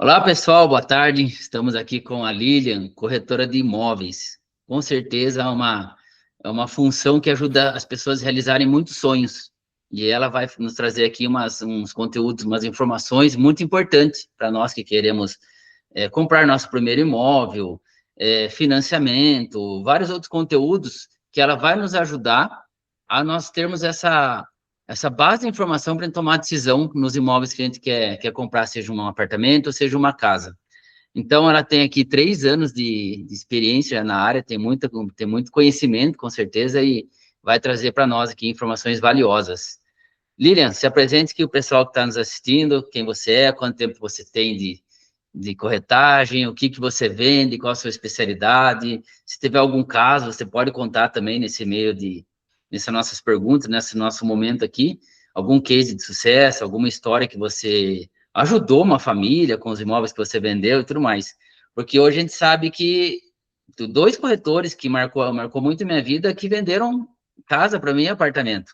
Olá, pessoal, boa tarde. Estamos aqui com a Lilian, corretora de imóveis. Com certeza é uma função que ajuda as pessoas a realizarem muitos sonhos. E ela vai nos trazer aqui uns conteúdos, umas informações muito importantes para nós que queremos comprar nosso primeiro imóvel, financiamento, vários outros conteúdos que ela vai nos ajudar a nós termos essa base de informação para tomar decisão nos imóveis que a gente quer comprar, seja um apartamento ou seja uma casa. Então, ela tem aqui 3 anos de experiência na área, tem muito conhecimento, com certeza, e vai trazer para nós aqui informações valiosas. Lilian, se apresente aqui o pessoal que está nos assistindo, quem você é, quanto tempo você tem de corretagem, o que você vende, qual a sua especialidade. Se tiver algum caso, você pode contar também nessas nossas perguntas, nesse nosso momento aqui, algum case de sucesso, alguma história que você ajudou uma família com os imóveis que você vendeu e tudo mais. Porque hoje a gente sabe que dois corretores que marcou muito a minha vida que venderam casa para mim e apartamento.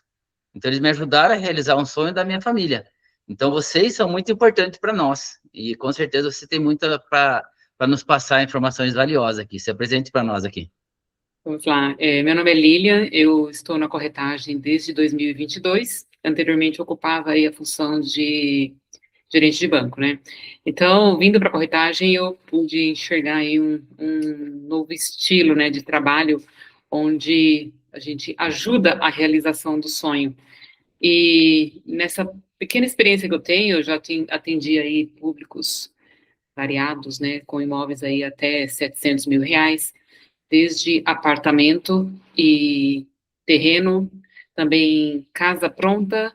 Então, eles me ajudaram a realizar um sonho da minha família. Então, vocês são muito importantes para nós. E, com certeza, você tem muito para nos passar informações valiosas aqui. Se apresente para nós aqui. Vamos lá. Meu nome é Lilian, eu estou na corretagem desde 2022. Anteriormente, eu ocupava aí a função de gerente de banco, né? Então, vindo para a corretagem, eu pude enxergar aí um novo estilo, né, de trabalho, onde a gente ajuda a realização do sonho. E nessa pequena experiência que eu tenho, eu já atendi aí públicos variados, né, com imóveis aí até R$ 700 mil, desde apartamento e terreno, também casa pronta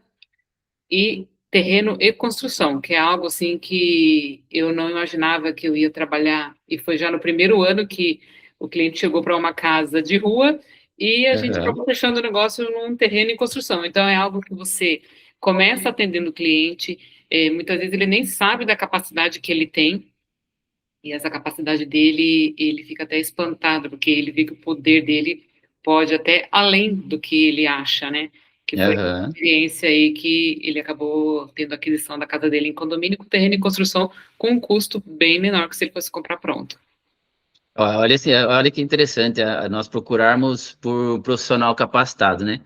e terreno e construção, que é algo assim que eu não imaginava que eu ia trabalhar, e foi já no primeiro ano que o cliente chegou para uma casa de rua e a gente Uhum. acabou fechando o negócio num terreno em construção. Então é algo que você começa atendendo o cliente, muitas vezes ele nem sabe da capacidade que ele tem, e essa capacidade dele, ele fica até espantado, porque ele vê que o poder dele pode até além do que ele acha, né? Que foi a Uhum. experiência aí que ele acabou tendo a aquisição da casa dele em condomínio, com terreno em construção, com um custo bem menor que se ele fosse comprar pronto. Olha, assim, olha que interessante nós procurarmos por profissional capacitado, né?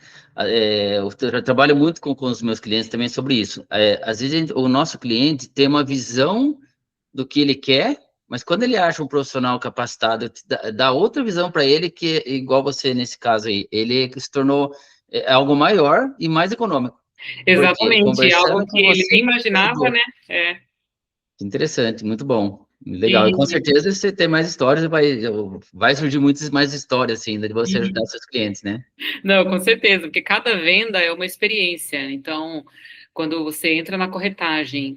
Eu trabalho muito com os meus clientes também sobre isso. Às vezes o nosso cliente tem uma visão do que ele quer, mas quando ele acha um profissional capacitado, dá outra visão para ele, que é igual você nesse caso aí, ele se tornou algo maior e mais econômico. Porque Exatamente, algo conversando que com ele você, nem imaginava, ajudou. né? É. Interessante, muito bom. Legal. E com E, certeza você tem mais histórias, vai surgir muitas mais histórias assim, ainda de você ajudar seus clientes, né? não, com certeza, porque cada venda é uma experiência. Então, quando você entra na corretagem,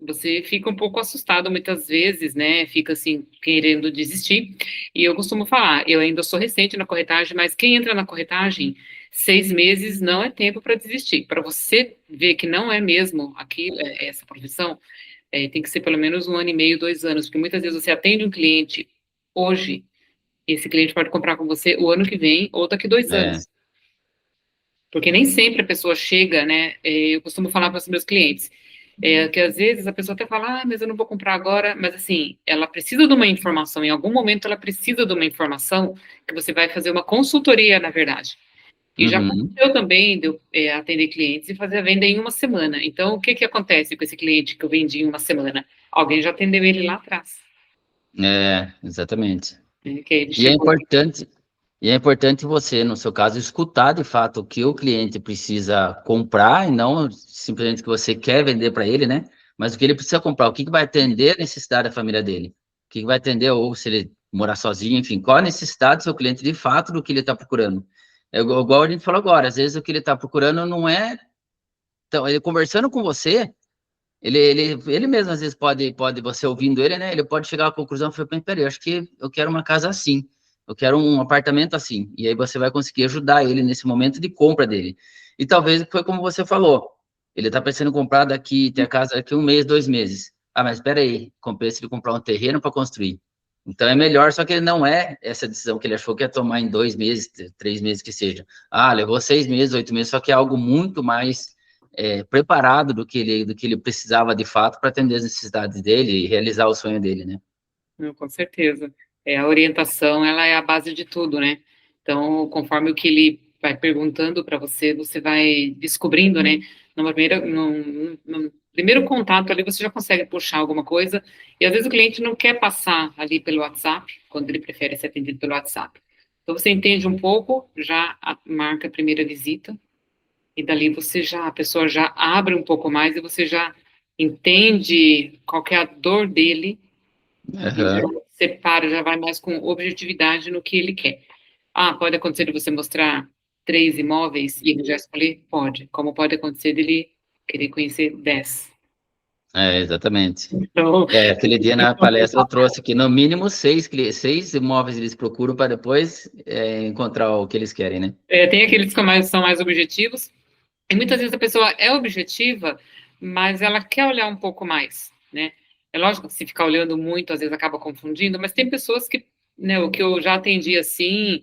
você fica um pouco assustado muitas vezes, né? Fica assim, querendo desistir. E eu costumo falar, eu ainda sou recente na corretagem, mas quem entra na corretagem, 6 meses não é tempo para desistir. Para você ver que não é mesmo aquilo, essa profissão, tem que ser pelo menos 1 ano e meio, 2 anos, porque muitas vezes você atende um cliente hoje, e esse cliente pode comprar com você o ano que vem ou daqui 2 anos. É, Porque nem sempre a pessoa chega, né? Eu costumo falar para os meus clientes, que às vezes a pessoa até fala, mas eu não vou comprar agora, mas assim, ela precisa de uma informação, em algum momento ela precisa de uma informação que você vai fazer uma consultoria, na verdade. E já uhum. aconteceu também de eu atender clientes e fazer a venda em uma semana. Então, o que que acontece com esse cliente que eu vendi em uma semana? Alguém já atendeu ele lá atrás, Exatamente. né? Que ele E é chegou. importante, e é importante você, no seu caso, escutar de fato o que o cliente precisa comprar e não simplesmente o que você quer vender para ele, né? Mas o que ele precisa comprar, o que que vai atender a necessidade da família dele, o que que vai atender, ou se ele morar sozinho, enfim, qual a necessidade do seu cliente de fato do que ele está procurando. É igual a gente falou agora, às vezes o que ele está procurando não é. Então, ele conversando com você, ele mesmo, às vezes, pode, você ouvindo ele, né? Ele pode chegar à conclusão, e falar, peraí, eu acho que eu quero uma casa assim, eu quero um apartamento assim. E aí você vai conseguir ajudar ele nesse momento de compra dele. E talvez foi como você falou, ele está pensando em comprar ter a casa daqui 1 mês, 2 meses. Ah, mas espera aí, compensa ele comprar um terreno para construir. Então é melhor, só que ele não é essa decisão que ele achou que ia tomar em 2 meses, 3 meses que seja. Ah, levou 6 meses, 8 meses, só que é algo muito mais preparado do que ele precisava de fato para atender as necessidades dele e realizar o sonho dele, né? Não, com certeza. A orientação, ela é a base de tudo, né? Então, conforme o que ele vai perguntando para você, você vai descobrindo, né? No primeiro contato ali, você já consegue puxar alguma coisa, e às vezes o cliente não quer passar ali pelo WhatsApp, quando ele prefere ser atendido pelo WhatsApp. Então, você entende um pouco, já marca a primeira visita, e dali a pessoa já abre um pouco mais, e você já entende qual que é a dor dele, e já Aham. separa, já vai mais com objetividade no que ele quer. Ah, pode acontecer de você mostrar 3 imóveis e ele já escolher? Pode. Como pode acontecer dele querer conhecer 10? Exatamente. Então, Aquele dia na palestra eu trouxe que no mínimo seis imóveis eles procuram para depois encontrar o que eles querem, né? tem aqueles que são mais objetivos, e muitas vezes a pessoa é objetiva, mas ela quer olhar um pouco mais, né? É lógico que se ficar olhando muito, às vezes acaba confundindo, mas tem pessoas que, né, o que eu já atendi assim,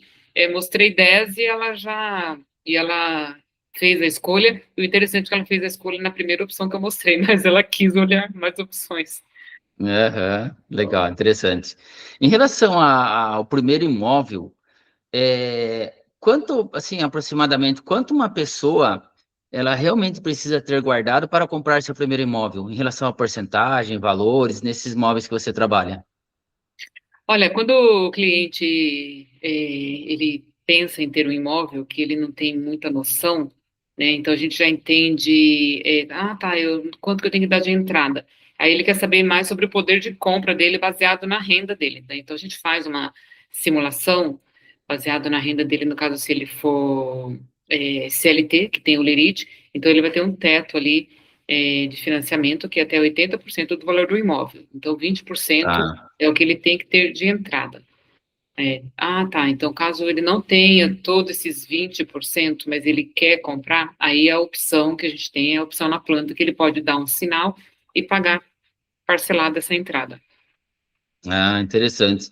mostrei 10 e ela fez a escolha, e o interessante é que ela fez a escolha na primeira opção que eu mostrei, mas ela quis olhar mais opções. Aham, legal, interessante. Em relação ao primeiro imóvel, quanto, assim, aproximadamente, quanto uma pessoa ela realmente precisa ter guardado para comprar seu primeiro imóvel, em relação à porcentagem, valores, nesses imóveis que você trabalha? Olha, quando o cliente ele pensa em ter um imóvel que ele não tem muita noção, né? Então a gente já entende, tá, quanto que eu tenho que dar de entrada? Aí ele quer saber mais sobre o poder de compra dele baseado na renda dele, né? Então a gente faz uma simulação baseado na renda dele, no caso se ele for CLT, que tem o Lerite, então ele vai ter um teto ali de financiamento que é até 80% do valor do imóvel. Então 20% Tá. é o que ele tem que ter de entrada. Tá. Então, caso ele não tenha todos esses 20%, mas ele quer comprar, aí a opção que a gente tem é a opção na planta, que ele pode dar um sinal e pagar parcelada essa entrada. Interessante.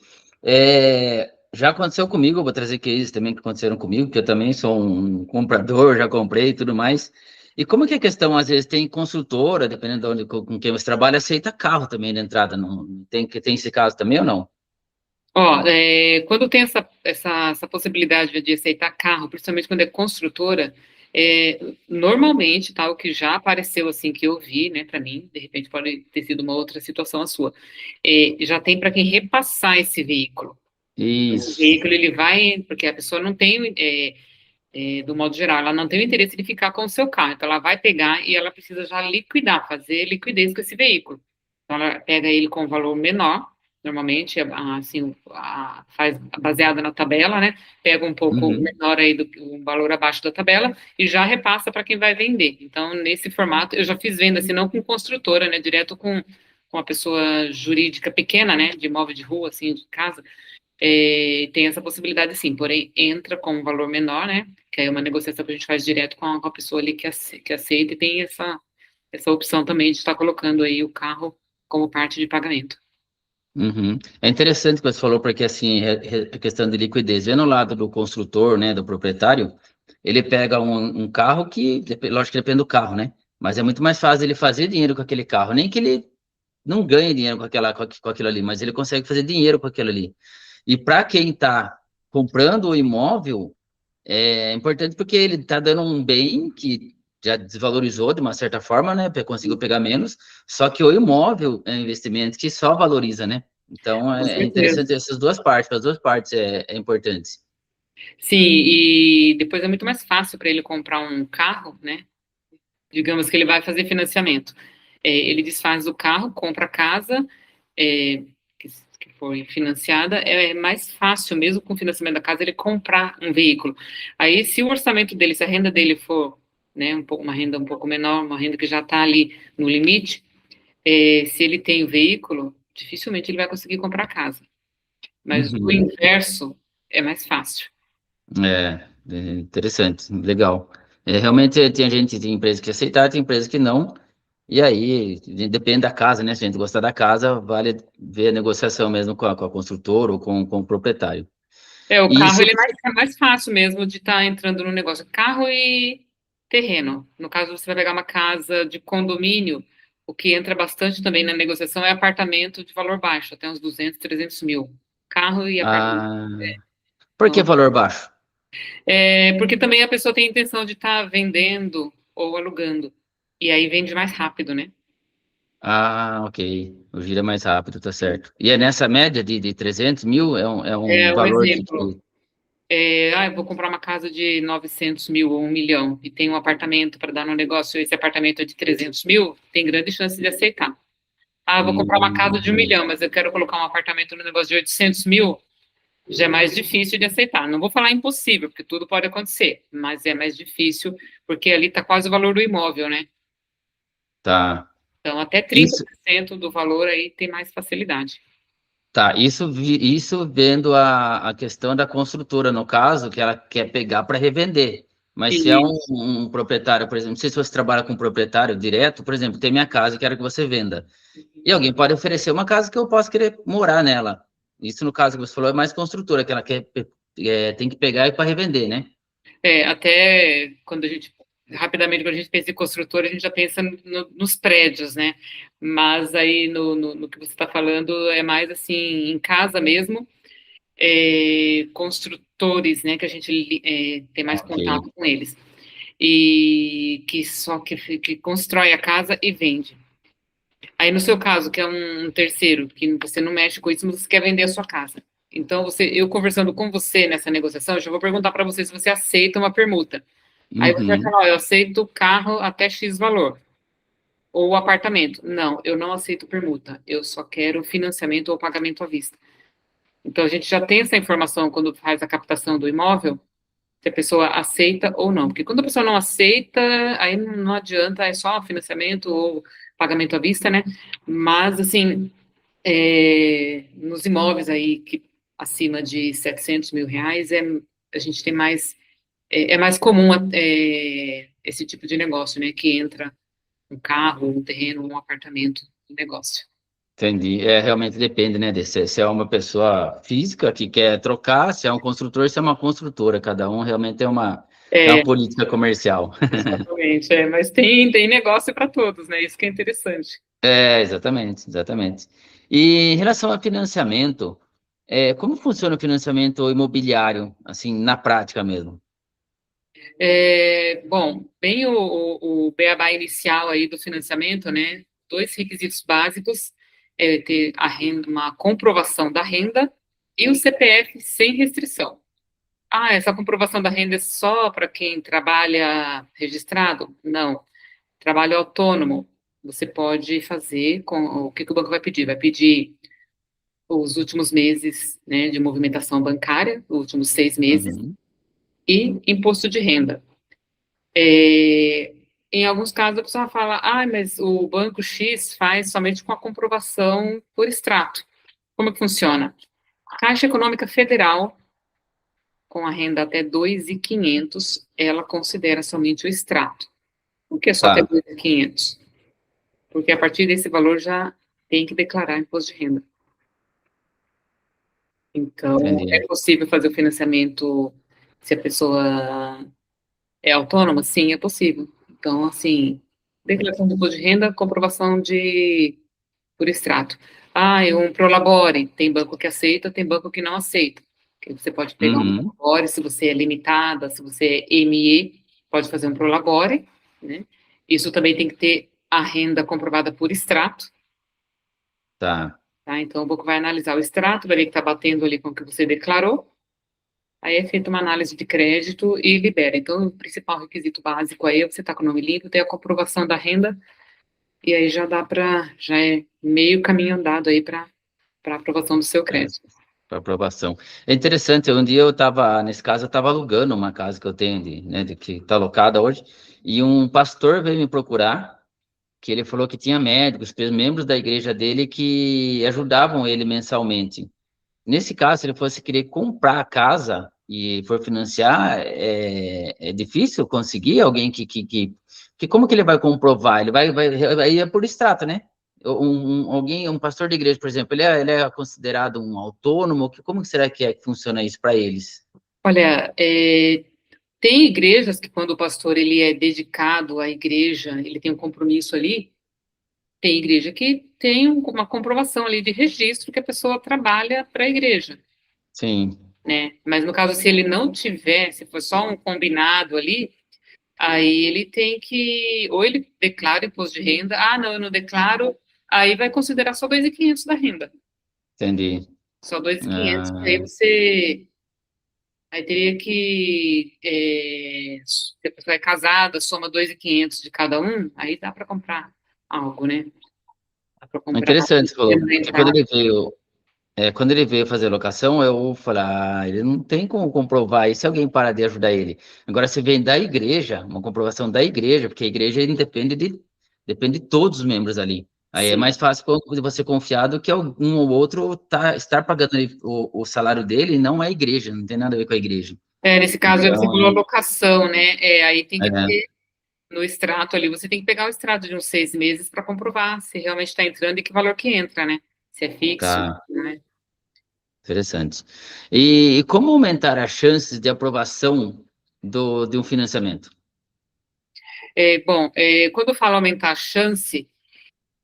Já aconteceu comigo, eu vou trazer cases também que aconteceram comigo, que eu também sou um comprador, já comprei e tudo mais. E como que é a questão, às vezes tem construtora, dependendo de onde, com quem você trabalha, aceita carro também na entrada, não tem esse caso também ou não? Ó, quando tem essa possibilidade de aceitar carro, principalmente quando é construtora, normalmente, tá, o que já apareceu assim que eu vi, né, para mim, de repente pode ter sido uma outra situação a sua, já tem para quem repassar esse veículo. Esse Isso. veículo ele vai, porque a pessoa não tem, do modo geral, ela não tem o interesse de ficar com o seu carro, então ela vai pegar e ela precisa já liquidar, fazer liquidez com esse veículo. Então ela pega ele com um valor menor, normalmente, assim, faz baseada na tabela, né? Pega um pouco Uhum. menor aí do um valor abaixo da tabela e já repassa para quem vai vender. Então, nesse formato, eu já fiz venda, assim, não com construtora, né? Direto com uma pessoa jurídica pequena, né? De imóvel de rua, assim, de casa. Tem essa possibilidade sim, porém entra com um valor menor, né? Que aí é uma negociação que a gente faz direto com a pessoa ali que aceita e tem essa opção também de estar colocando aí o carro como parte de pagamento. Uhum. É interessante o que você falou, porque assim, a questão de liquidez, vendo o lado do construtor, né, do proprietário, ele pega um carro que, lógico que depende do carro, né, mas é muito mais fácil ele fazer dinheiro com aquele carro, nem que ele não ganhe dinheiro com aquilo ali, mas ele consegue fazer dinheiro com aquilo ali. E para quem está comprando o imóvel, é importante porque ele está dando um bem que já desvalorizou de uma certa forma, né? Conseguiu pegar menos, só que o imóvel é um investimento que só valoriza, né? Então Com é certeza. interessante essas duas partes, as duas partes é importante. Sim, e depois é muito mais fácil para ele comprar um carro, né? Digamos que ele vai fazer financiamento. Ele desfaz o carro, compra a casa, é, que foi financiada, é mais fácil, mesmo com o financiamento da casa, ele comprar um veículo. Aí, se o orçamento dele, se a renda dele for, né, uma renda um pouco menor, uma renda que já está ali no limite, se ele tem o veículo, dificilmente ele vai conseguir comprar a casa. Mas o Uhum. inverso é mais fácil. É interessante, legal. Realmente tem empresa que aceitar, tem empresa que não, e aí depende da casa, né? Se a gente gostar da casa, vale ver a negociação mesmo com a construtora ou com o proprietário. O E carro se ele é mais fácil mesmo de estar entrando no negócio. Carro terreno. No caso, você vai pegar uma casa de condomínio, o que entra bastante também na negociação é apartamento de valor baixo, até uns 200, 300 mil. Carro e apartamento. Ah, por que Então, valor baixo? porque também a pessoa tem a intenção de estar vendendo ou alugando. E aí vende mais rápido, né? Ah, ok. O giro é mais rápido, tá certo. E é nessa média de 300 mil? É um É um valor exemplo. Eu vou comprar uma casa de 900 mil ou 1 milhão e tem um apartamento para dar no negócio, esse apartamento é de 300 mil, tem grande chance de aceitar. Ah, eu vou comprar uma casa de 1 milhão, mas eu quero colocar um apartamento no negócio de 800 mil, já é mais difícil de aceitar. Não vou falar impossível, porque tudo pode acontecer, mas é mais difícil, porque ali está quase o valor do imóvel, né? tá. Então, até Isso, 30% do valor aí tem mais facilidade. tá, isso vendo a questão da construtora, no caso, que ela quer pegar para revender. Mas se é E, um proprietário, por exemplo, não sei se você trabalha com proprietário direto, por exemplo, tem minha casa e quero que você venda. E alguém pode oferecer uma casa que eu posso querer morar nela. Isso, no caso que você falou, é mais construtora, que ela quer, tem que pegar e para revender, né? até quando a gente, rapidamente, quando a gente pensa em construtora, a gente já pensa nos prédios, né? Mas aí no que você está falando é mais assim, em casa mesmo, construtores, né? Que a gente tem mais Ok. contato com eles. E que constrói a casa e vende. Aí, no seu caso, que é um terceiro, que você não mexe com isso, mas você quer vender a sua casa. Então, eu conversando com você nessa negociação, eu já vou perguntar para você se você aceita uma permuta. Aí você vai Uhum. falar, ó, eu aceito carro até X valor. Ou apartamento. Não, eu não aceito permuta. Eu só quero financiamento ou pagamento à vista. Então, a gente já tem essa informação quando faz a captação do imóvel, se a pessoa aceita ou não. Porque quando a pessoa não aceita, aí não adianta, é só financiamento ou pagamento à vista, né? Mas, assim, nos imóveis aí que acima de 700 mil reais, a gente tem mais, é mais comum esse tipo de negócio, né? Que entra um carro, um terreno, um apartamento no negócio. Entendi. É, realmente depende, né? Se é uma pessoa física que quer trocar, se é um construtor, se é uma construtora. Cada um realmente tem uma É, política comercial. exatamente, mas tem negócio para todos, né? Isso que é interessante. É, exatamente, exatamente. E em relação a financiamento, como funciona o financiamento imobiliário, assim, na prática mesmo? Bom, bem o beabá inicial aí do financiamento, né? Dois requisitos básicos, ter a renda, uma comprovação da renda e o CPF sem restrição. Ah, essa comprovação da renda é só para quem trabalha registrado? Não. Trabalho autônomo, você pode fazer com o que que o banco vai pedir? Vai pedir os últimos meses, né, de movimentação bancária, os últimos 6 meses, Uhum. e imposto de renda. É, em alguns casos, a pessoa fala, ah, mas o banco X faz somente com a comprovação por extrato. Como que funciona? A Caixa Econômica Federal, com a renda até 2.500, ela considera somente o extrato. Por que só até Tá, 2.500? Porque a partir desse valor já tem que declarar imposto de renda. Então, é entendi. possível fazer o financiamento se a pessoa é autônoma? Sim, é possível. Então, assim, declaração de imposto de renda, comprovação por extrato. Ah, e um Prolabore, tem banco que aceita, tem banco que não aceita. Que você pode pegar um Uhum. Prolabore, se você é limitada, se você é ME, pode fazer um Prolabore, né? Isso também tem que ter a renda comprovada por extrato, Tá, tá? Então, o banco vai analisar o extrato, vai ver que está batendo ali com o que você declarou, aí é feita uma análise de crédito e libera. Então, o principal requisito básico aí é você estar com o nome limpo, ter a comprovação da renda, e aí já é meio caminho andado aí para aprovação do seu crédito. para aprovação. É interessante, um dia eu estava, nesse caso, eu estava alugando uma casa que eu tenho, que está alocada hoje, e um pastor veio me procurar, que ele falou que tinha médicos, membros da igreja dele que ajudavam ele mensalmente. Nesse caso, se ele fosse querer comprar a casa e for financiar, é difícil conseguir alguém que como que ele vai comprovar? Aí é por extrato, né? Um pastor de igreja, por exemplo, ele é considerado um autônomo? Como que será que funciona isso para eles? Olha, Tem igrejas que quando o pastor ele é dedicado à igreja, ele tem um compromisso ali, tem igreja que tem uma comprovação ali de registro que a pessoa trabalha para a igreja, Sim, né? Mas no caso, se ele não tiver, se for só um combinado ali, aí ele tem que, ou ele declara imposto de renda, ah, não, eu não declaro, aí vai considerar só 2.500 da renda, entendi. só 2.500, aí Ah, você, aí teria que, se a pessoa é casada, soma 2.500 de cada um, aí dá para comprar algo, né? Dá para comprar interessante, você falou, na porque entrada. quando ele veio fazer a locação, eu falei, ele não tem como comprovar isso se alguém parar de ajudar ele. Agora, se vem da igreja, uma comprovação da igreja, porque a igreja depende de todos os membros ali. Aí é Sim. mais fácil quando você confiar do que algum ou outro estar pagando ali o salário dele e não a igreja, não tem nada a ver com a igreja. Nesse caso, você falou Então, locação, né? Aí tem que é, ter no extrato ali, você tem que pegar o extrato de uns 6 meses para comprovar se realmente está entrando e que valor que entra, né? Se é fixo, tá, né? interessante. E como aumentar as chances de aprovação de um financiamento? Bom, quando eu falo aumentar a chance,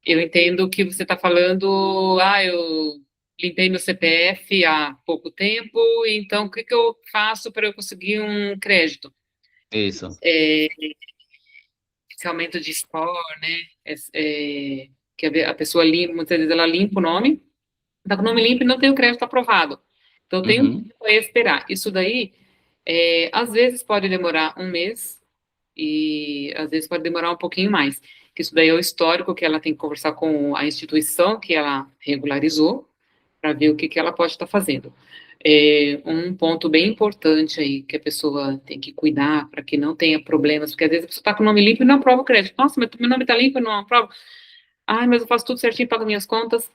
eu entendo que você está falando, eu limpei meu CPF há pouco tempo, então o que que eu faço para eu conseguir um crédito? Isso. É, Esse aumento de score, né? Que a pessoa limpa, muitas vezes ela limpa o nome, está com o nome limpo e não tem o crédito aprovado. Então tem um Uhum, tempo a esperar. Isso daí, às vezes pode demorar um mês e às vezes pode demorar um pouquinho mais. Que isso daí é o histórico que ela tem que conversar com a instituição que ela regularizou para ver o que que ela pode estar fazendo. Um ponto bem importante aí que a pessoa tem que cuidar para que não tenha problemas, porque às vezes a pessoa está com o nome limpo e não aprova o crédito. Nossa, mas meu nome está limpo e não aprova. Ai, mas eu faço tudo certinho, pago minhas contas,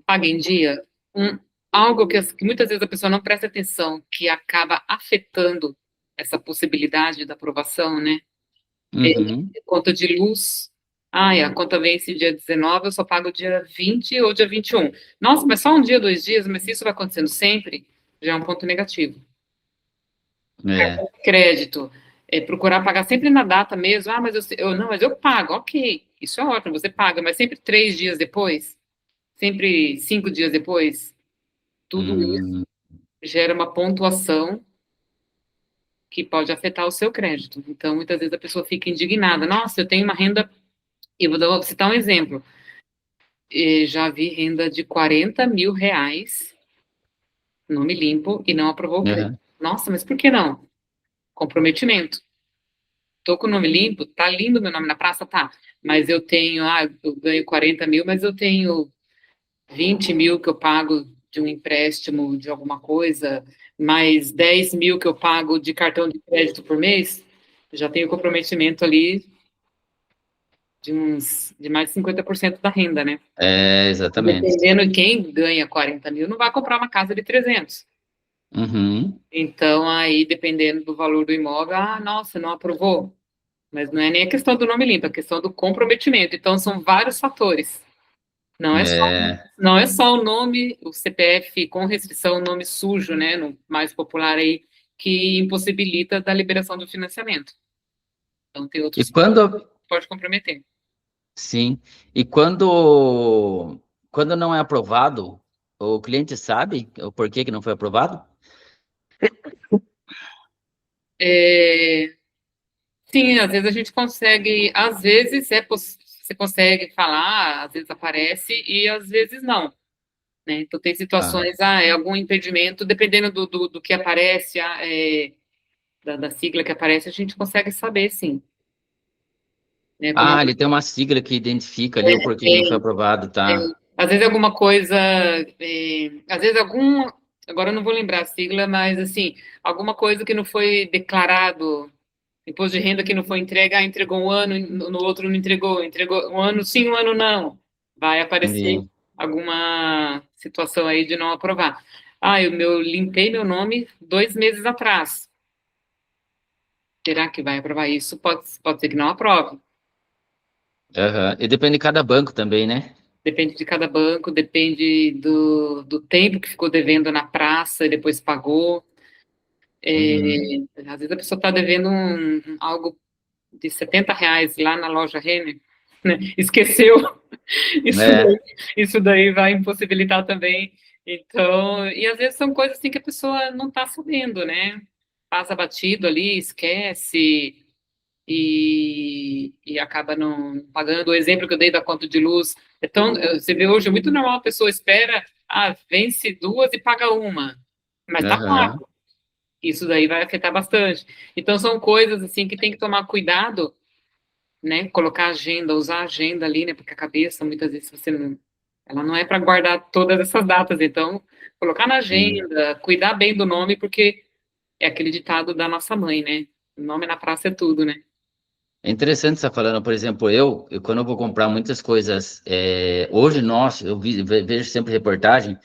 paga em dia. Um, Algo que muitas vezes a pessoa não presta atenção, que acaba afetando essa possibilidade da aprovação, né? uhum. Conta de luz. Ai, a conta vence dia 19, eu só pago dia 20 ou dia 21. Nossa, mas só um dia, 2 dias, mas se isso vai acontecendo sempre, já é um ponto negativo. É. Crédito, procurar pagar sempre na data mesmo. Ah, mas não, mas eu pago, ok. Isso é ótimo, você paga, mas sempre 3 dias depois, sempre 5 dias depois, tudo isso Hum, gera uma pontuação que pode afetar o seu crédito. Então, muitas vezes a pessoa fica indignada. Nossa, eu tenho uma renda, e vou citar um exemplo. Já vi renda de R$ 40.000, nome limpo, e não aprovou o crédito. aham. Nossa, mas por que não? Comprometimento. Tô com o nome limpo, tá lindo meu nome na praça, tá. Mas eu ganho 40.000, mas eu tenho 20.000 que eu pago de um empréstimo de alguma coisa, mais 10.000 que eu pago de cartão de crédito por mês, já tenho comprometimento ali de mais de 50% da renda, né? É, exatamente. Dependendo de quem ganha 40.000, não vai comprar uma casa de 300. Uhum. Então, aí, dependendo do valor do imóvel, nossa, não aprovou. Mas não é nem a questão do nome limpo, é a questão do comprometimento. Então, são vários fatores. Não é só, É. não é só o nome, o CPF com restrição, o nome sujo, né, no mais popular aí, que impossibilita da liberação do financiamento. Então, tem E outros fatores quando, que pode comprometer. sim, e quando não é aprovado, o cliente sabe o porquê que não foi aprovado? É, sim, às vezes a gente consegue, às vezes você consegue falar, às vezes aparece e às vezes não, né? Então tem Ah, situações, é algum impedimento, dependendo do que aparece, da sigla que aparece, a gente consegue saber, sim, né? Como ele tem uma sigla que identifica ali o porquê que não foi tem, aprovado, tá? às vezes alguma coisa, às vezes agora eu não vou lembrar a sigla, mas assim, alguma coisa que não foi declarado. Imposto de renda que não foi entregue, entregou um ano, no outro não entregou, entregou um ano sim, um ano não. Vai aparecer Entendi. alguma situação aí de não aprovar. Limpei meu nome 2 meses atrás. Será que vai aprovar isso? Pode ser que não aprove. Aham. E depende de cada banco também, né? Depende de cada banco, depende do tempo que ficou devendo na praça e depois pagou. Uhum. Às vezes a pessoa está devendo algo de R$ 70 lá na loja Renner, né? Esqueceu. Isso É, daí, isso daí vai impossibilitar também. Então, e às vezes são coisas assim que a pessoa não está sabendo, né? Passa batido ali, esquece e acaba não pagando. O exemplo que eu dei da conta de luz, então, você vê hoje, é muito normal a pessoa espera, vence duas e paga uma, mas tá aham. pago. Isso daí vai afetar bastante. Então, são coisas assim que tem que tomar cuidado, né? Colocar agenda, usar a agenda ali, né? Porque a cabeça, muitas vezes, você não, ela não é para guardar todas essas datas. Então, colocar na Sim. agenda, cuidar bem do nome, porque é aquele ditado da nossa mãe, né? O nome na praça é tudo, né? É interessante você estar falando, por exemplo, eu quando eu vou comprar muitas coisas, hoje nós, vejo sempre reportagem,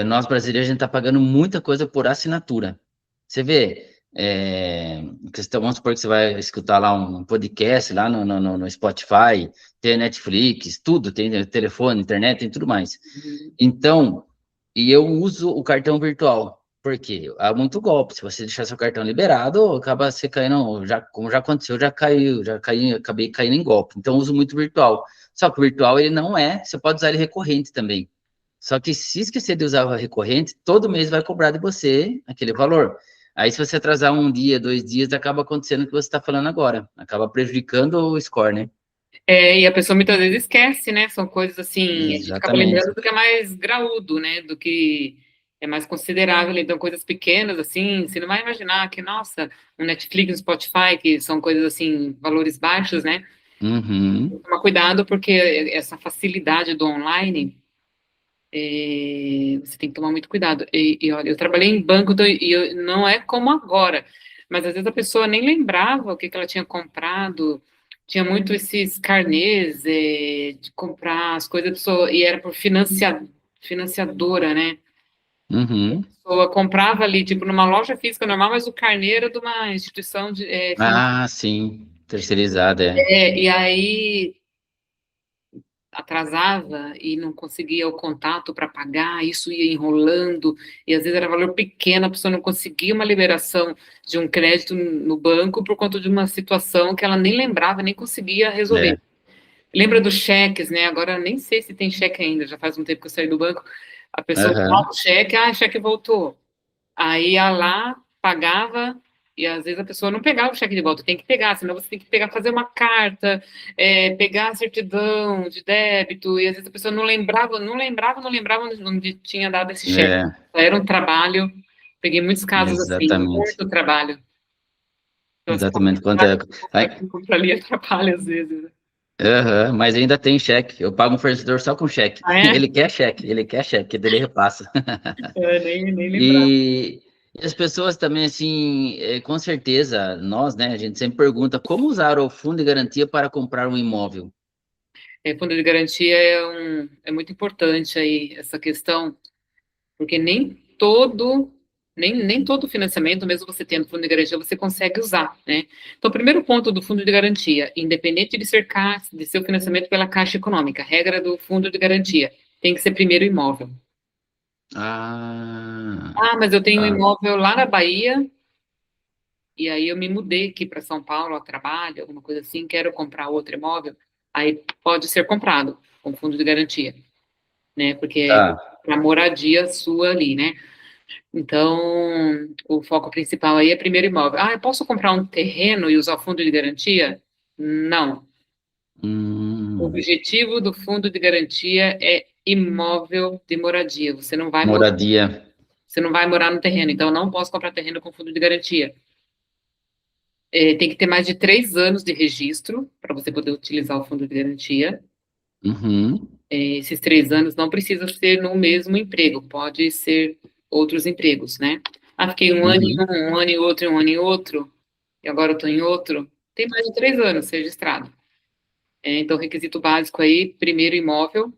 nós brasileiros, a gente está pagando muita coisa por assinatura. Você vê, vamos supor que você vai escutar lá um podcast lá no Spotify, tem Netflix, tudo, tem telefone, internet, tem tudo mais. Uhum. Então, e eu uso o cartão virtual. Por quê? Há muito golpe. Se você deixar seu cartão liberado, acaba você caindo, já, como já aconteceu, acabei caindo em golpe. Então, eu uso muito virtual. Só que o virtual, ele não você pode usar ele recorrente também. Só que se esquecer de usar o recorrente, todo mês vai cobrar de você aquele valor. Aí, se você atrasar um dia, 2 dias, acaba acontecendo o que você está falando agora. Acaba prejudicando o score, né? E a pessoa muitas vezes esquece, né? São coisas assim, a gente acaba Exatamente. lembrando do que é mais graúdo, né? Do que é mais considerável. Então, coisas pequenas, assim, você não vai imaginar que, nossa, um Netflix, um Spotify, que são coisas assim, valores baixos, né? Uhum. Tomar cuidado, porque essa facilidade do online, você tem que tomar muito cuidado. E olha, eu trabalhei em banco, então, não é como agora, mas às vezes a pessoa nem lembrava o que ela tinha comprado. Tinha muito esses carnês, de comprar as coisas, e era por financiadora, né? Uhum. A pessoa comprava ali, tipo, numa loja física normal, mas o carnê era de uma instituição financeira. Ah, sim. Terceirizada, é. E aí atrasava e não conseguia o contato para pagar, isso ia enrolando, e às vezes era valor pequeno, a pessoa não conseguia uma liberação de um crédito no banco por conta de uma situação que ela nem lembrava, nem conseguia resolver. É. Lembra dos cheques, né? Agora nem sei se tem cheque ainda, já faz um tempo que eu saí do banco. A pessoa Aham. dava o cheque, o cheque voltou. Aí ia lá, pagava, e às vezes a pessoa não pegava o cheque de volta, tem que pegar, senão você tem que pegar, fazer uma carta, pegar a certidão de débito, e às vezes a pessoa não lembrava onde tinha dado esse cheque. É, Era um trabalho, peguei muitos casos assim, exatamente. muito trabalho. Então, assim, Exatamente. Quanto é... Ai, comprar ali atrapalha às vezes, né? aham, mas ainda tem cheque. Eu pago um fornecedor só com cheque. Ah, é? Ele quer cheque, daí ele repassa. Nem lembrava. E, e as pessoas também, assim, com certeza, nós, né, a gente sempre pergunta como usar o fundo de garantia para comprar um imóvel. Fundo de garantia é muito importante aí, essa questão, porque nem todo financiamento, mesmo você tendo fundo de garantia, você consegue usar, né? Então, o primeiro ponto do fundo de garantia, independente de ser o financiamento pela Caixa Econômica, regra do fundo de garantia, tem que ser primeiro imóvel. Ah, Mas eu tenho um ah, imóvel lá na Bahia, e aí eu me mudei aqui para São Paulo a trabalho, alguma coisa assim, quero comprar outro imóvel, aí pode ser comprado com fundo de garantia, né? Porque é tá. para moradia sua ali, né? Então, o foco principal aí é primeiro imóvel. Eu posso comprar um terreno e usar o fundo de garantia? Não. O Hum, objetivo do fundo de garantia é imóvel de moradia. moradia. Você não vai morar no terreno, então eu não posso comprar terreno com fundo de garantia. Tem que ter mais de 3 anos de registro para você poder utilizar o fundo de garantia. Uhum, Esses 3 anos não precisa ser no mesmo emprego, pode ser outros empregos, né? Fiquei um ano em uhum, um ano em outro, um ano em outro, e agora eu estou em outro. Tem mais de 3 anos registrado. Então, requisito básico aí, primeiro imóvel,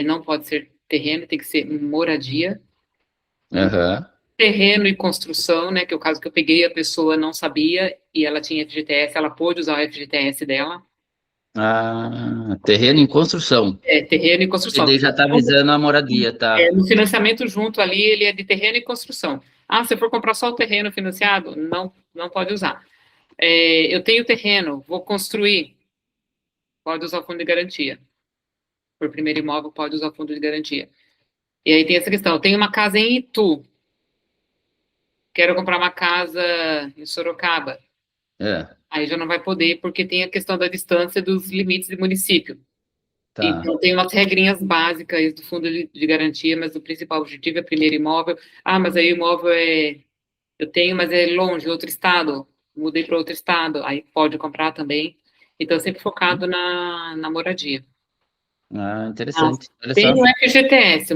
não pode ser terreno, tem que ser moradia. aham. Terreno e construção, né? Que é o caso que eu peguei, a pessoa não sabia e ela tinha FGTS, ela pôde usar o FGTS dela. Ah, terreno em construção. Terreno e E construção. daí já tá visando a moradia, tá? No financiamento junto ali, ele é de terreno e construção. Ah, se eu for comprar só o terreno financiado, não, não pode usar. Eu tenho terreno, vou construir, pode usar o fundo de garantia. Por primeiro imóvel, pode usar o fundo de garantia. E aí tem essa questão, eu tenho uma casa em Itu, quero comprar uma casa em Sorocaba. É, Aí já não vai poder, porque tem a questão da distância dos limites de município. tá. Então, tem umas regrinhas básicas do fundo de garantia, mas o principal objetivo é primeiro imóvel. Ah, mas aí o imóvel eu tenho, mas é longe, outro estado, mudei para outro estado, aí pode comprar também. Então, sempre focado na moradia. Ah, Ah, interessante. Olha tem só. o FGTS,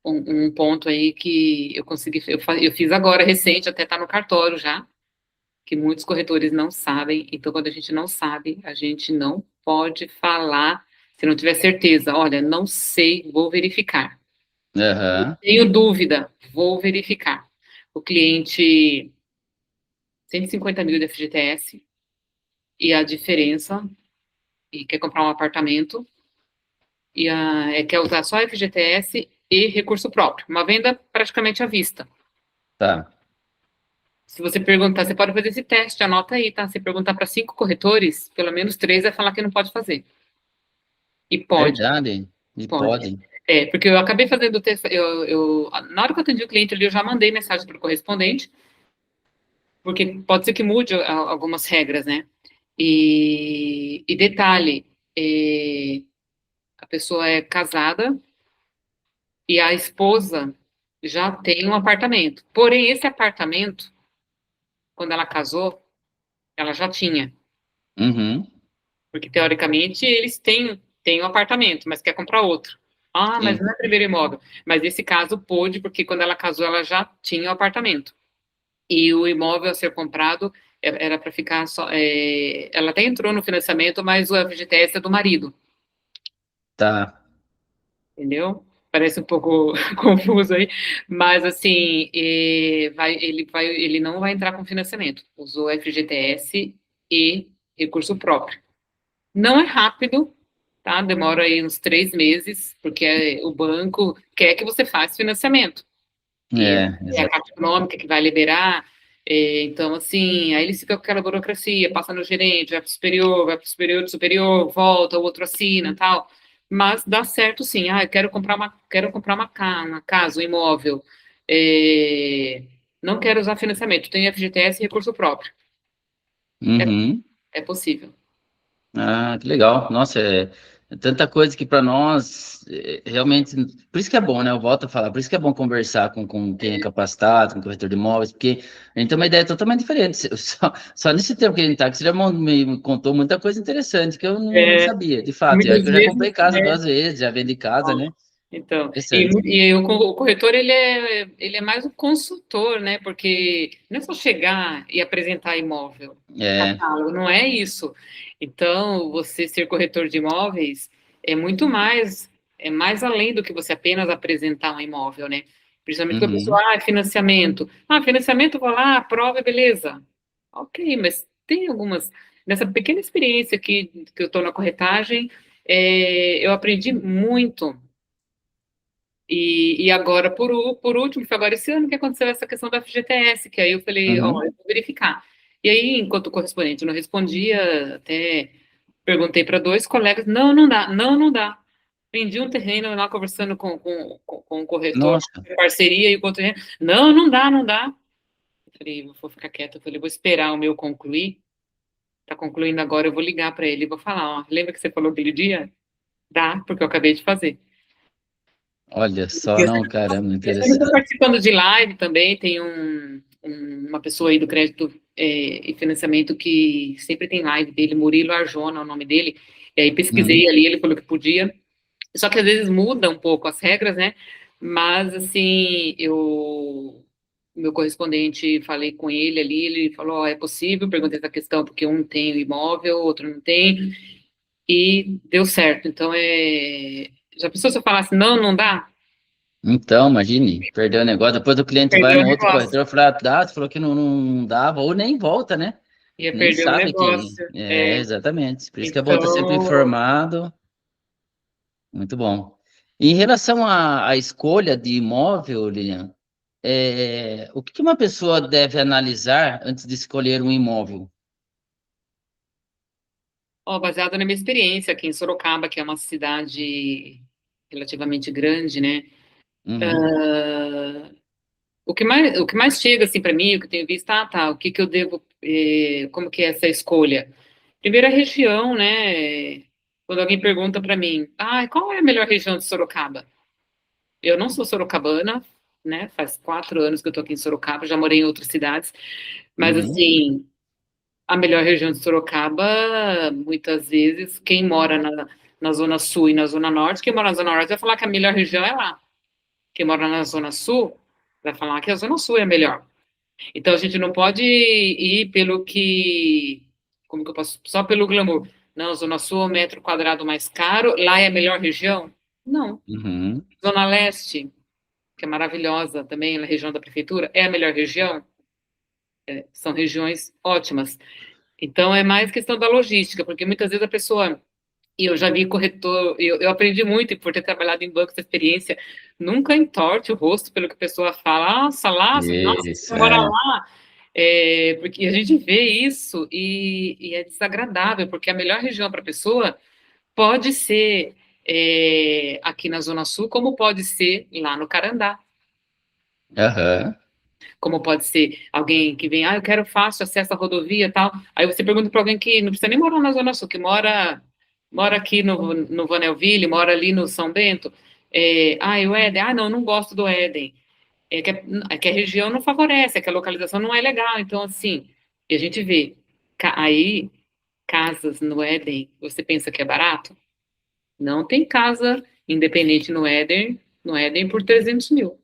um ponto aí que eu consegui, eu fiz agora, recente, até está no cartório já, que muitos corretores não sabem. Então, quando a gente não sabe, a gente não pode falar se não tiver certeza. Olha, não sei, vou verificar. Aham, Tenho dúvida, vou verificar. O cliente, 150 mil de FGTS, e a diferença, e quer comprar um apartamento, quer usar só FGTS e recurso próprio. Uma venda praticamente à vista. tá. Se você perguntar, você pode fazer esse teste, anota aí, tá? Se perguntar para 5 corretores, pelo menos 3 vai falar que não pode fazer. E pode, Verdade. E pode. pode. Porque eu acabei fazendo o teste, na hora que eu atendi o cliente ali, eu já mandei mensagem para o correspondente, porque pode ser que mude algumas regras, né? E detalhe, a pessoa é casada e a esposa já tem um apartamento. Porém, esse apartamento, quando ela casou, ela já tinha. Uhum, Porque, teoricamente, eles têm um apartamento, mas quer comprar outro. Ah, mas sim. não é primeiro imóvel. Mas nesse caso pôde, porque quando ela casou, ela já tinha o apartamento. E o imóvel a ser comprado era para ficar só. Ela até entrou no financiamento, mas o FGTS é do marido, Tá. entendeu? Parece um pouco confuso aí, mas assim, ele não vai entrar com financiamento. Usou FGTS e recurso próprio. Não é rápido, tá? Demora aí uns 3 meses, porque o banco quer que você faça financiamento. E É, é a exato. Caixa Econômica que vai liberar. Então, assim, aí eles ficam com aquela burocracia, passa no gerente, vai para o superior, do superior, volta, o outro assina, tal. Mas dá certo, sim. Ah, eu quero comprar uma casa, um imóvel. Não quero usar financiamento, tenho FGTS e recurso próprio. É, Uhum. é possível. Ah, que legal. Nossa, é tanta coisa que para nós realmente. Por isso que é bom, né? Eu volto a falar. Por isso que é bom conversar com quem é capacitado, com o corretor de imóveis, porque a gente tem uma ideia totalmente diferente. Só nesse tempo que a gente está, que você já me contou muita coisa interessante que eu não É, sabia, de fato. muitas Eu já vezes, comprei casa 2 vezes, já vendi casa, né? então, Interessante. o corretor, ele é mais um consultor, né? Porque não é só chegar e apresentar imóvel, É. catálogo, não é isso. Então, você ser corretor de imóveis é mais além do que você apenas apresentar um imóvel, né? Principalmente quando a pessoa, Uhum. financiamento. Ah, financiamento, vou lá, aprova, beleza. Ok, mas tem nessa pequena experiência que eu estou na corretagem, eu aprendi muito. E agora, por último, foi agora esse ano que aconteceu essa questão da FGTS, que aí eu falei, ó, Uhum. eu vou verificar. E aí, enquanto o correspondente não respondia, até perguntei para 2 colegas, não, não dá, não, não dá. Vendi um terreno lá conversando com o corretor, Nossa, parceria e com o terreno, não, não dá, não dá. Eu falei, vou ficar quieto, eu falei, vou esperar o meu concluir, tá concluindo agora, eu vou ligar para ele e vou falar, ó, lembra que você falou aquele dia? Dá, porque eu acabei de fazer. olha só, não, caramba, Eu sempre estou interessante. participando de live também, tem uma pessoa aí do crédito e financiamento que sempre tem live dele, Murilo Arjona é o nome dele, e aí Uhum. pesquisei ali, ele falou que podia, só que às vezes muda um pouco as regras, né, mas assim, meu correspondente, falei com ele ali, ele falou, ó, é possível, perguntei essa questão, porque um tem o imóvel, outro não tem, e deu certo, então já pensou se eu falasse, não, não dá? Então, imagine, perdeu o negócio. Depois o cliente vai Perdeu o no outro negócio. corretor e fala, dá, você falou que não dava, ou nem volta, né? Ia Nem perder o sabe que. negócio. É, exatamente. Por isso que é bom estar sempre Então, informado. Muito bom. Em relação à escolha de imóvel, Lilian, o que uma pessoa deve analisar antes de escolher um imóvel? Ó, baseado na minha experiência aqui em Sorocaba, que é uma cidade relativamente grande, né? Uhum, Ah, o que mais chega assim para mim, o que eu tenho visto, tá, o que que eu devo, como que é essa escolha? Primeiro a região, né? Quando alguém pergunta para mim, qual é a melhor região de Sorocaba? Eu não sou sorocabana, né? Faz 4 anos que eu tô aqui em Sorocaba, já morei em outras cidades, mas uhum, assim, a melhor região de Sorocaba, muitas vezes, quem mora na Zona Sul e na Zona Norte, quem mora na Zona Norte vai falar que a melhor região é lá. Quem mora na Zona Sul vai falar que a Zona Sul é a melhor. Então a gente não pode ir pelo que, como que eu posso, só pelo glamour. Não, Zona Sul é o metro quadrado mais caro, lá é a melhor região? Não. uhum. Zona Leste, que é maravilhosa também, na região da prefeitura, é a melhor região? São regiões ótimas. Então é mais questão da logística, porque muitas vezes a pessoa, e eu já vi corretor, eu aprendi muito e por ter trabalhado em banco essa experiência, nunca entorte o rosto pelo que a pessoa fala, nossa, Isso, você mora lá. Porque a gente vê isso e é desagradável, porque a melhor região para a pessoa pode ser aqui na Zona Sul, como pode ser lá no Carandá, aham, como pode ser alguém que vem, eu quero fácil acesso à rodovia e tal. Aí você pergunta para alguém que não precisa nem morar na Zona Sul, que mora aqui no Vanelville, mora ali no São Bento. O Éden, não, não gosto do Éden. É que a região não favorece, é que a localização não é legal. Então, assim, e a gente vê, aí, casas no Éden, você pensa que é barato? Não tem casa independente no Éden por 300 mil.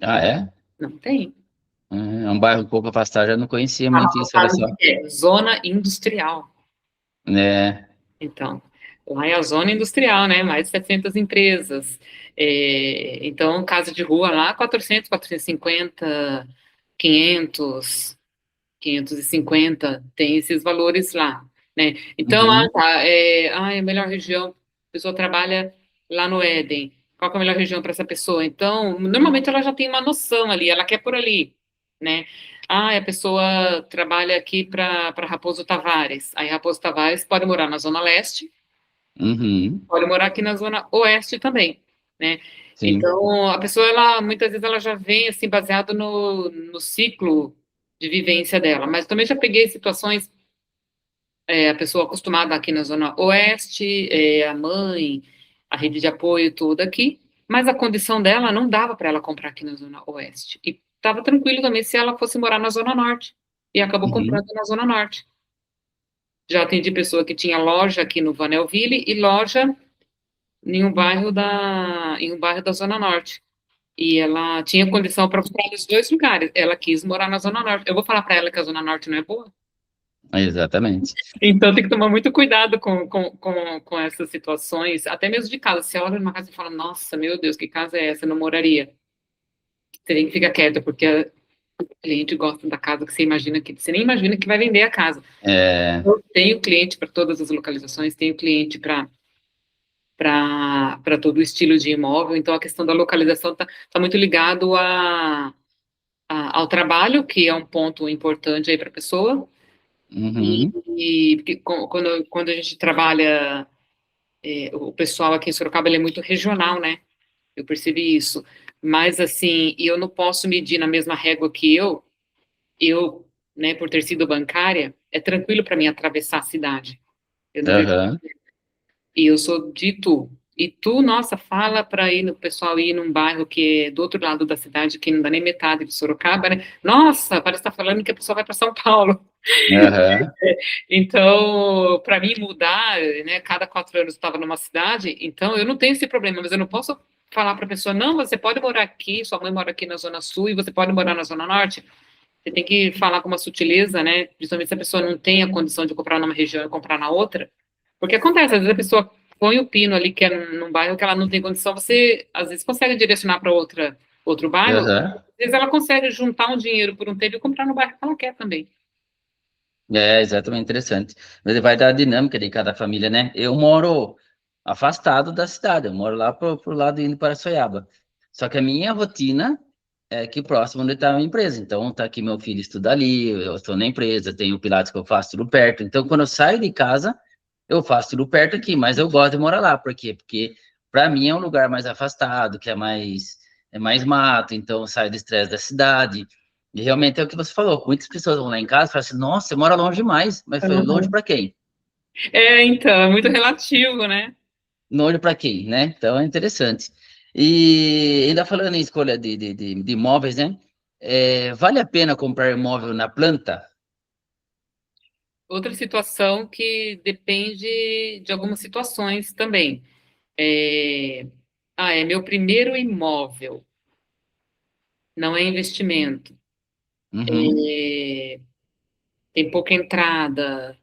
Ah, é? Não tem. É um bairro um pouco afastado, já não conhecia muito isso, olha só. Zona industrial. É, Então, lá é a zona industrial, né? Mais de 700 empresas. Então, casa de rua lá, 400, 450, 500, 550, tem esses valores lá, né? Então, uhum, tá, a melhor região, a pessoa trabalha lá no Éden. Qual que é a melhor região para essa pessoa? Então, normalmente ela já tem uma noção ali, ela quer por ali, né? A pessoa trabalha aqui para Raposo Tavares. Aí Raposo Tavares pode morar na Zona Leste, uhum, pode morar aqui na Zona Oeste também, né? sim, Então, a pessoa, ela, muitas vezes, ela já vem, assim, baseado no ciclo de vivência dela. Mas também já peguei situações, a pessoa acostumada aqui na Zona Oeste, a mãe, a rede de apoio toda aqui, mas a condição dela não dava para ela comprar aqui na Zona Oeste. E estava tranquilo também se ela fosse morar na Zona Norte. E acabou uhum, comprando na Zona Norte. Já atendi pessoa que tinha loja aqui no Vanelville e loja em um bairro da Zona Norte. E ela tinha condição para comprar nos dois lugares. Ela quis morar na Zona Norte. Eu vou falar para ela que a Zona Norte não é boa? exatamente. Então tem que tomar muito cuidado com essas situações, até mesmo de casa. Você olha numa casa e fala, nossa, meu Deus, que casa é essa? Eu não moraria. Você tem que ficar quieta, porque o cliente gosta da casa que você imagina que você nem imagina que vai vender a casa. É, Eu tenho cliente para todas as localizações, tenho cliente para todo o estilo de imóvel, então a questão da localização tá muito ligado ao trabalho, que é um ponto importante aí para a pessoa, uhum, porque quando a gente trabalha, o pessoal aqui em Sorocaba, ele é muito regional, né? Eu percebi isso. Mas, assim, eu não posso medir na mesma régua que eu, né, por ter sido bancária, é tranquilo para mim atravessar a cidade. Eu não vejo. aham, E eu sou de Itu. Itu, nossa, fala para ir no pessoal ir num bairro que é do outro lado da cidade, que não dá nem metade de Sorocaba, né? Nossa, parece estar falando que a pessoa vai para São Paulo. aham, Então, para mim mudar, né? Cada 4 anos eu estava numa cidade, então eu não tenho esse problema, mas eu não posso falar para a pessoa, não, você pode morar aqui, sua mãe mora aqui na Zona Sul e você pode morar na Zona Norte. Você tem que falar com uma sutileza, né? Principalmente se a pessoa não tem a condição de comprar numa região e comprar na outra. Porque acontece, às vezes a pessoa põe o pino ali, que é num bairro que ela não tem condição, você às vezes consegue direcionar para outro bairro, aham. às vezes ela consegue juntar um dinheiro por um tempo e comprar no bairro que ela quer também. É exatamente interessante. Mas vai dar a dinâmica de cada família, né? Eu moro afastado da cidade. Eu moro lá pro lado indo para Soiaba. Só que a minha rotina é aqui próximo onde está a minha empresa. Então, tá aqui meu filho estuda ali, eu estou na empresa, tenho o Pilates que eu faço tudo perto. Então, quando eu saio de casa, eu faço tudo perto aqui, mas eu gosto de morar lá. Por quê? Porque para mim é um lugar mais afastado, que é mais mato, então eu saio do estresse da cidade. E realmente é o que você falou. Muitas pessoas vão lá em casa e falam assim: nossa, você mora longe demais. Mas foi longe Uhum. para quem? Então, é muito relativo, né? No olho para quem, né? Então é interessante. E ainda falando em escolha de imóveis, né? Vale a pena comprar imóvel na planta? Outra situação que depende de algumas situações também. É, é meu primeiro imóvel, não é investimento. Uhum, É, tem pouca entrada,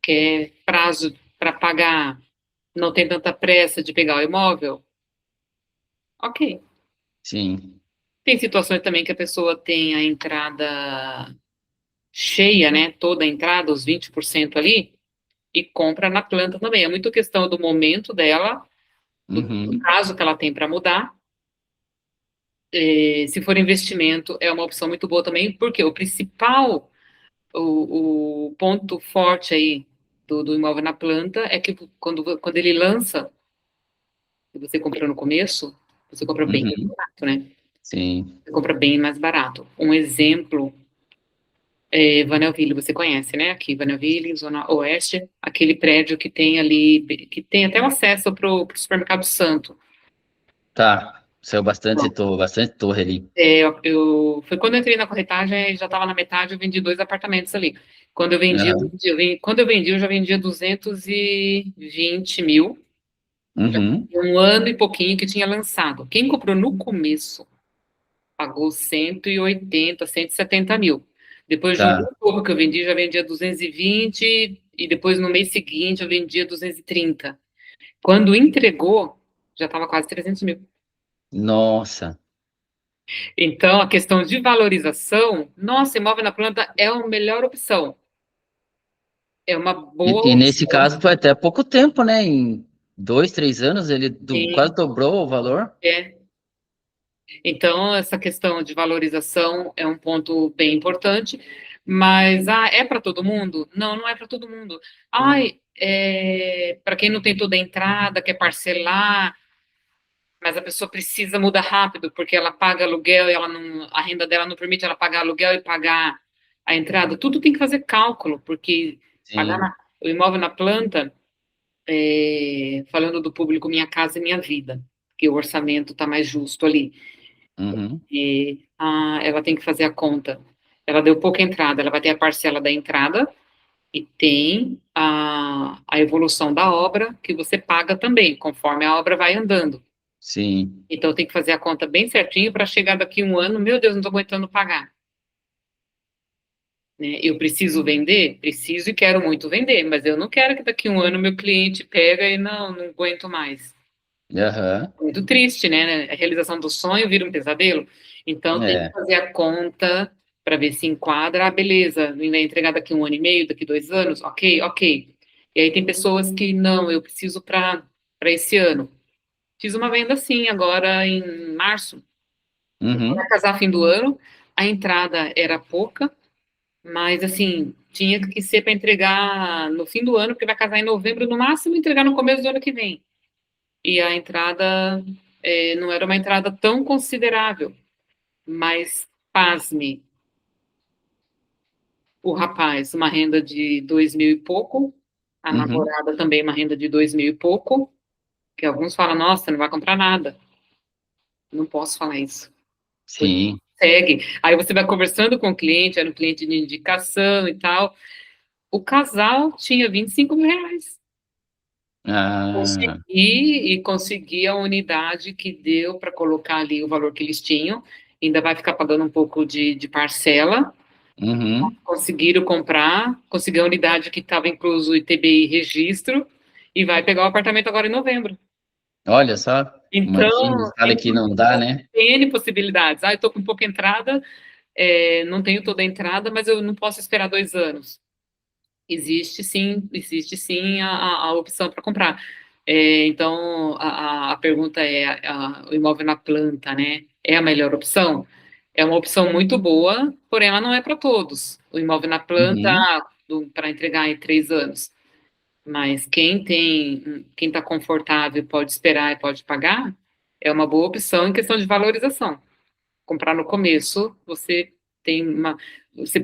quer prazo para pagar, não tem tanta pressa de pegar o imóvel. Ok. sim. Tem situações também que a pessoa tem a entrada cheia, né? Toda a entrada, os 20% ali, e compra na planta também. É muito questão do momento dela, do Uhum, prazo que ela tem para mudar. Se for investimento, é uma opção muito boa também, porque o principal, o ponto forte aí do imóvel na planta é que quando ele lança, se você compra no começo, você compra bem mais uhum, barato, né? sim. Você compra bem mais barato. Um exemplo Vanelville, você conhece, né? Aqui, Vanelville, Zona Oeste, aquele prédio que tem ali, que tem até o acesso para o supermercado Santo. Tá. Saiu Bom, bastante torre ali. foi quando eu entrei na corretagem, já estava na metade, eu vendi dois apartamentos ali. Quando eu vendi, Aham. quando eu vendi, eu já vendia 220 mil, Uhum, um ano e pouquinho que tinha lançado. Quem comprou no começo pagou 180, 170 mil. Depois de um ano tá. e pouco que eu vendi, já vendia 220 e depois no mês seguinte eu vendia 230. Quando entregou, já estava quase 300 mil. Nossa. Então, a questão de valorização, nossa, imóvel na planta é a melhor opção. É uma boa E nesse opção, caso foi até pouco tempo, né? Em 2, 3 anos ele quase sim, dobrou o valor. é. Então, essa questão de valorização é um ponto bem importante, mas é para todo mundo? Não, não é para todo mundo. Ai, para quem não tem toda a entrada, quer parcelar, mas a pessoa precisa mudar rápido, porque ela paga aluguel e ela não, a renda dela não permite ela pagar aluguel e pagar a entrada. Tudo tem que fazer cálculo, porque pagar Sim. o imóvel na planta, falando do público Minha Casa e Minha Vida, que o orçamento está mais justo ali. Uhum, E ela tem que fazer a conta. Ela deu pouca entrada, ela vai ter a parcela da entrada e tem a evolução da obra que você paga também, conforme a obra vai andando. sim. Então tem que fazer a conta bem certinho para chegar daqui um ano, meu Deus, não estou aguentando pagar. Né? Eu preciso vender? Preciso e quero muito vender, mas eu não quero que daqui um ano meu cliente pega e não aguento mais. Aham. Muito triste, né? A realização do sonho vira um pesadelo. Então, tem que É. fazer a conta para ver se enquadra. Ah, beleza, vai entregar daqui um ano e meio, daqui 2 anos? Ok, ok. E aí tem pessoas que, não, eu preciso para esse ano. Fiz uma venda assim, agora em março. Vai Uhum. casar fim do ano, a entrada era pouca, mas assim, tinha que ser para entregar no fim do ano, porque vai casar em novembro, no máximo entregar no começo do ano que vem. E a entrada não era uma entrada tão considerável, mas pasme, o rapaz, uma renda de 2 mil e pouco, a Uhum. namorada também uma renda de 2 mil e pouco, que alguns falam, nossa, não vai comprar nada. Não posso falar isso. Porque Sim. segue. Aí você vai conversando com o cliente, era um cliente de indicação e tal. O casal tinha 25 mil reais. Ah, Consegui a unidade que deu para colocar ali o valor que eles tinham. Ainda vai ficar pagando um pouco de parcela. uhum. Conseguiram comprar, conseguiu a unidade que estava incluso o ITBI registro e vai pegar o apartamento agora em novembro. Olha só, imagina, Então, fala que não dá, né? tem N possibilidades. Eu estou com pouca entrada, não tenho toda a entrada, mas eu não posso esperar 2 anos. existe sim a opção para comprar. Então, a pergunta é, o imóvel na planta, né, é a melhor opção? É uma opção muito boa, porém ela não é para todos. O imóvel na planta, Uhum. para entregar em 3 anos. Mas quem está confortável, pode esperar e pode pagar, é uma boa opção em questão de valorização. Comprar no começo, você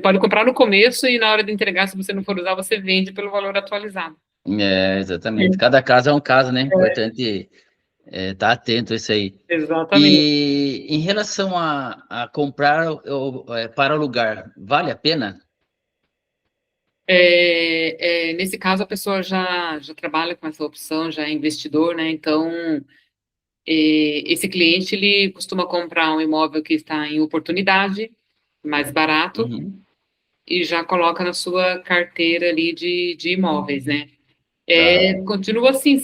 pode comprar no começo e na hora de entregar, se você não for usar, você vende pelo valor atualizado. Exatamente. Cada caso é um caso, né? Importante estar atento a isso aí. Exatamente. E em relação a comprar para alugar, vale a pena? Nesse caso, a pessoa já trabalha com essa opção, já é investidor, né? Então, esse cliente, ele costuma comprar um imóvel que está em oportunidade, mais barato, Uhum. e já coloca na sua carteira ali de imóveis, né? Tá. Continua assim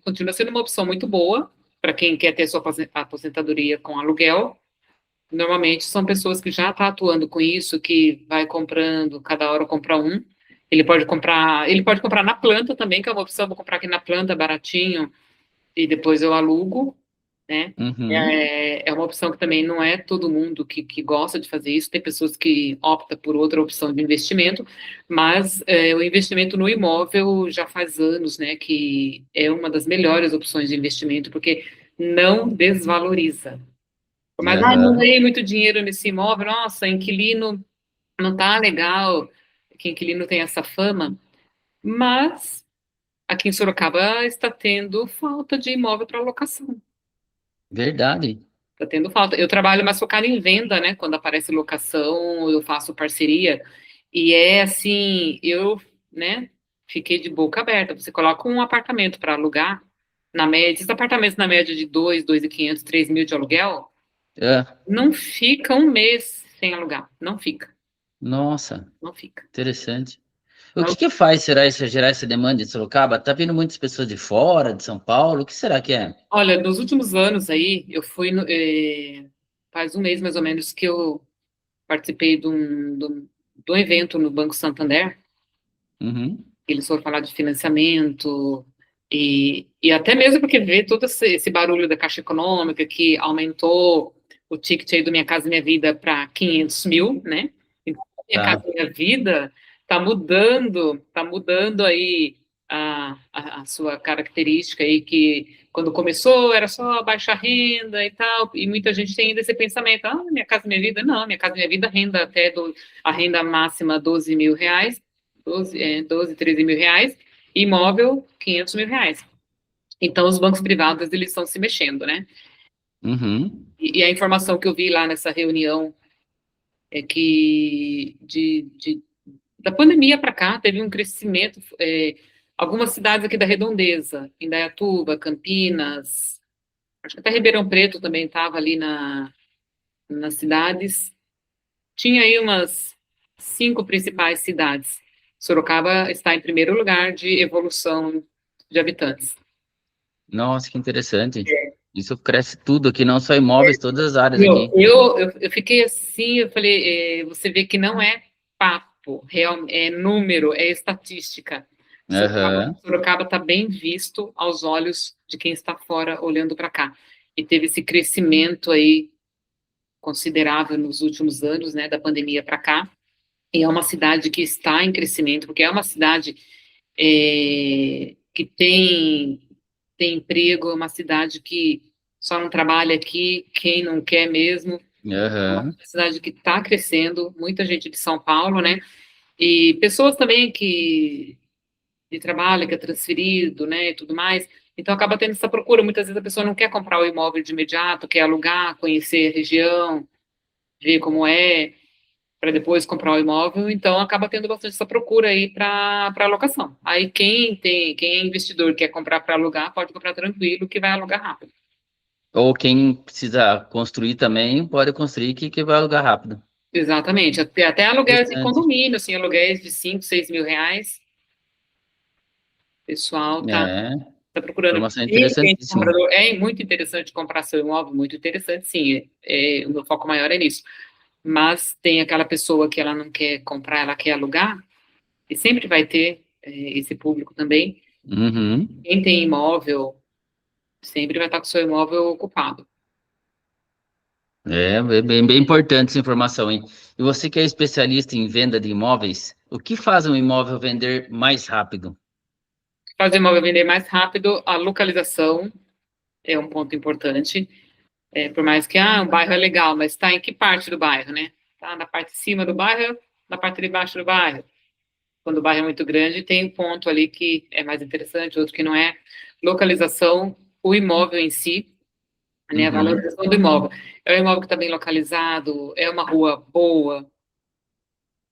continua sendo uma opção muito boa para quem quer ter sua aposentadoria com aluguel. Normalmente são pessoas que já estão atuando com isso, que vai comprando, cada hora compra um. Ele pode comprar na planta também, que é uma opção, vou comprar aqui na planta baratinho e depois eu alugo, né? Uhum. É uma opção que também não é todo mundo que gosta de fazer isso, tem pessoas que optam por outra opção de investimento, mas o investimento no imóvel já faz anos, né, que é uma das melhores opções de investimento, porque não desvaloriza. Mas, não Aham. ganhei muito dinheiro nesse imóvel, nossa, inquilino não tá legal, que inquilino tem essa fama, mas aqui em Sorocaba está tendo falta de imóvel para locação. Verdade. Tá tendo falta. Eu trabalho mais focado em venda, né? Quando aparece locação, eu faço parceria. E é assim, né, fiquei de boca aberta. Você coloca um apartamento para alugar, na média, esses apartamentos na média de 2.500, 3.000 de aluguel, Ah, não fica um mês sem alugar. Não fica, nossa, não fica. interessante. O que que faz, será, isso gerar essa demanda em Sorocaba? Tá vindo muitas pessoas de fora, de São Paulo? O que será que é? Olha, nos últimos anos aí, eu fui, faz um mês mais ou menos que eu participei de um evento no Banco Santander. Uhum. Eles foram falar de financiamento, e até mesmo porque vê todo esse barulho da Caixa Econômica, que aumentou o ticket aí do Minha Casa Minha Vida para 500 mil, né? Então, Minha Casa Tá. Minha Vida tá mudando aí a sua característica aí, que quando começou era só baixa renda e tal, e muita gente tem ainda esse pensamento, Minha Casa Minha Vida, não, Minha Casa Minha Vida, a renda máxima 12 mil reais, 12, 13 mil reais, e imóvel 500 mil reais. Então, os bancos privados, eles estão se mexendo, né? Uhum. E a informação que eu vi lá nessa reunião é que da pandemia para cá teve um crescimento, algumas cidades aqui da Redondeza, Indaiatuba, Campinas, acho que até Ribeirão Preto também estava ali nas cidades. Tinha aí umas 5 principais cidades. Sorocaba está em primeiro lugar de evolução de habitantes. Nossa, que interessante. Isso cresce tudo aqui, não só imóveis, todas as áreas Meu, aqui. eu fiquei assim, eu falei, você vê que não é papo, é número, é estatística. Aham. Sorocaba está bem visto aos olhos de quem está fora olhando para cá. E teve esse crescimento aí considerável nos últimos anos, né, da pandemia para cá. E é uma cidade que está em crescimento, porque é uma cidade que tem emprego, é uma cidade que só não trabalha aqui quem não quer mesmo. É uma Aham. cidade que está crescendo, muita gente de São Paulo, né? E pessoas também que de trabalho, que é transferido, né, e tudo mais. Então acaba tendo essa procura. Muitas vezes a pessoa não quer comprar o imóvel de imediato, quer alugar, conhecer a região, ver como é, para depois comprar o imóvel. Então acaba tendo bastante essa procura aí para locação. Aí quem é investidor quer comprar para alugar, pode comprar tranquilo, que vai alugar rápido. Ou quem precisa construir também, pode construir que vai alugar rápido. Exatamente. Até aluguéis de Interessante. condomínio, assim, aluguéis de 5, 6 mil reais. O pessoal É, tá procurando. informação E quem é interessantíssima. comprador, é muito interessante comprar seu imóvel, muito interessante, sim. O meu foco maior é nisso. Mas tem aquela pessoa que ela não quer comprar, ela quer alugar. e sempre vai ter esse público também. Uhum. Quem tem imóvel sempre vai estar com o seu imóvel ocupado. É bem importante essa informação, hein? E você que é especialista em venda de imóveis, o que faz um imóvel vender mais rápido? Fazer o imóvel vender mais rápido, a localização é um ponto importante. Por mais que o bairro é legal, mas está em que parte do bairro, né? Está na parte de cima do bairro, na parte de baixo do bairro. Quando o bairro é muito grande, tem um ponto ali que é mais interessante, outro que não é. Localização, o imóvel em si, né? A Uhum. valorização do imóvel. É um imóvel que está bem localizado, é uma rua boa,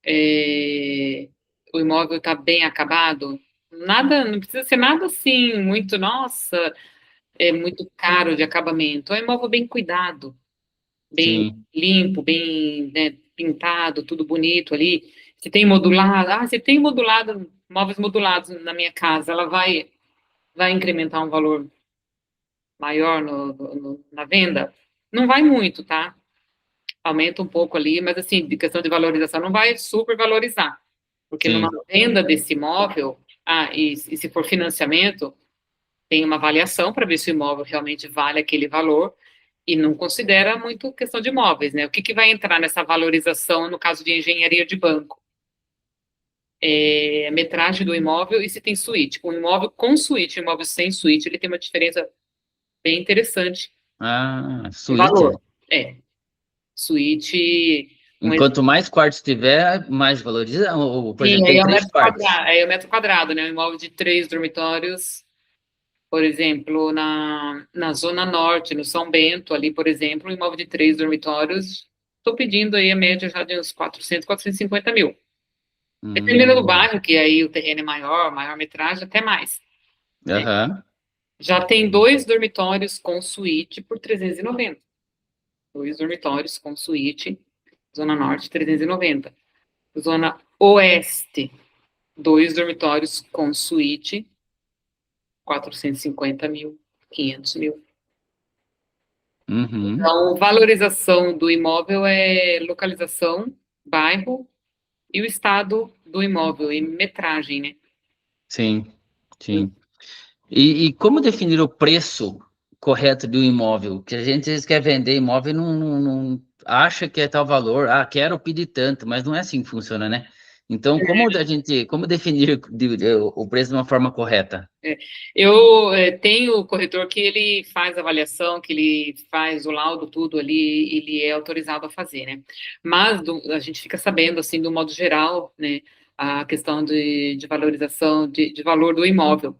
é, o imóvel está bem acabado. Nada, não precisa ser nada assim, muito, nossa, é muito caro de acabamento. É um imóvel bem cuidado, bem Sim, limpo, bem, né, pintado, tudo bonito ali. Se tem modulado, móveis modulados na minha casa, ela vai incrementar um valor maior na venda? Não vai muito, tá? Aumenta um pouco ali, mas assim, de questão de valorização, não vai super valorizar. Porque numa sim. venda desse imóvel, e se for financiamento, tem uma avaliação para ver se o imóvel realmente vale aquele valor, e não considera muito questão de imóveis, né? O que vai entrar nessa valorização no caso de engenharia de banco? A metragem do imóvel e se tem suíte. Um imóvel com suíte, um imóvel sem suíte, ele tem uma diferença bem interessante Ah, de valor. suíte. É, suíte, um Enquanto mais quartos tiver, mais valoriza. Ou, por exemplo, Sim, aí tem é o três metro quartos. quadrado, aí é o metro quadrado, né? Um imóvel de 3 dormitórios, por exemplo, na Zona Norte, no São Bento, ali, por exemplo, um imóvel de 3 dormitórios, estou pedindo aí a média já de uns 450 mil. Dependendo do Hum, bairro, que aí o terreno é maior metragem, até mais, né? aham. Já tem 2 dormitórios com suíte por 390. 2 dormitórios com suíte, Zona Norte, 390. Zona Oeste, 2 dormitórios com suíte, 450 mil, 500 mil. Uhum. Então, valorização do imóvel é localização, bairro e o estado do imóvel, e metragem, né? Sim, sim. E como definir o preço correto de um imóvel? Que a gente às vezes quer vender imóvel e não acha que é tal valor. Ah, quero pedir tanto, mas não é assim que funciona, né? Então, como definir o preço de uma forma correta? É, eu tenho o corretor que ele faz a avaliação, que ele faz o laudo, tudo ali, ele é autorizado a fazer, né? Mas a gente fica sabendo, assim, do modo geral, né, a questão de valorização, de valor do imóvel.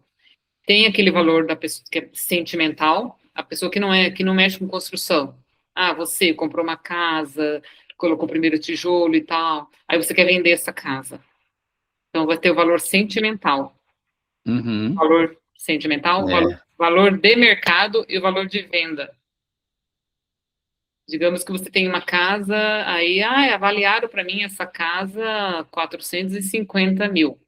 Tem aquele valor da pessoa que é sentimental, a pessoa que não mexe com construção. Ah, você comprou uma casa, colocou o primeiro tijolo e tal, aí você quer vender essa casa. Então vai ter o valor sentimental. Uhum. Valor sentimental, É. valor de mercado e o valor de venda. Digamos que você tem uma casa, aí, avaliaram para mim essa casa 450 mil,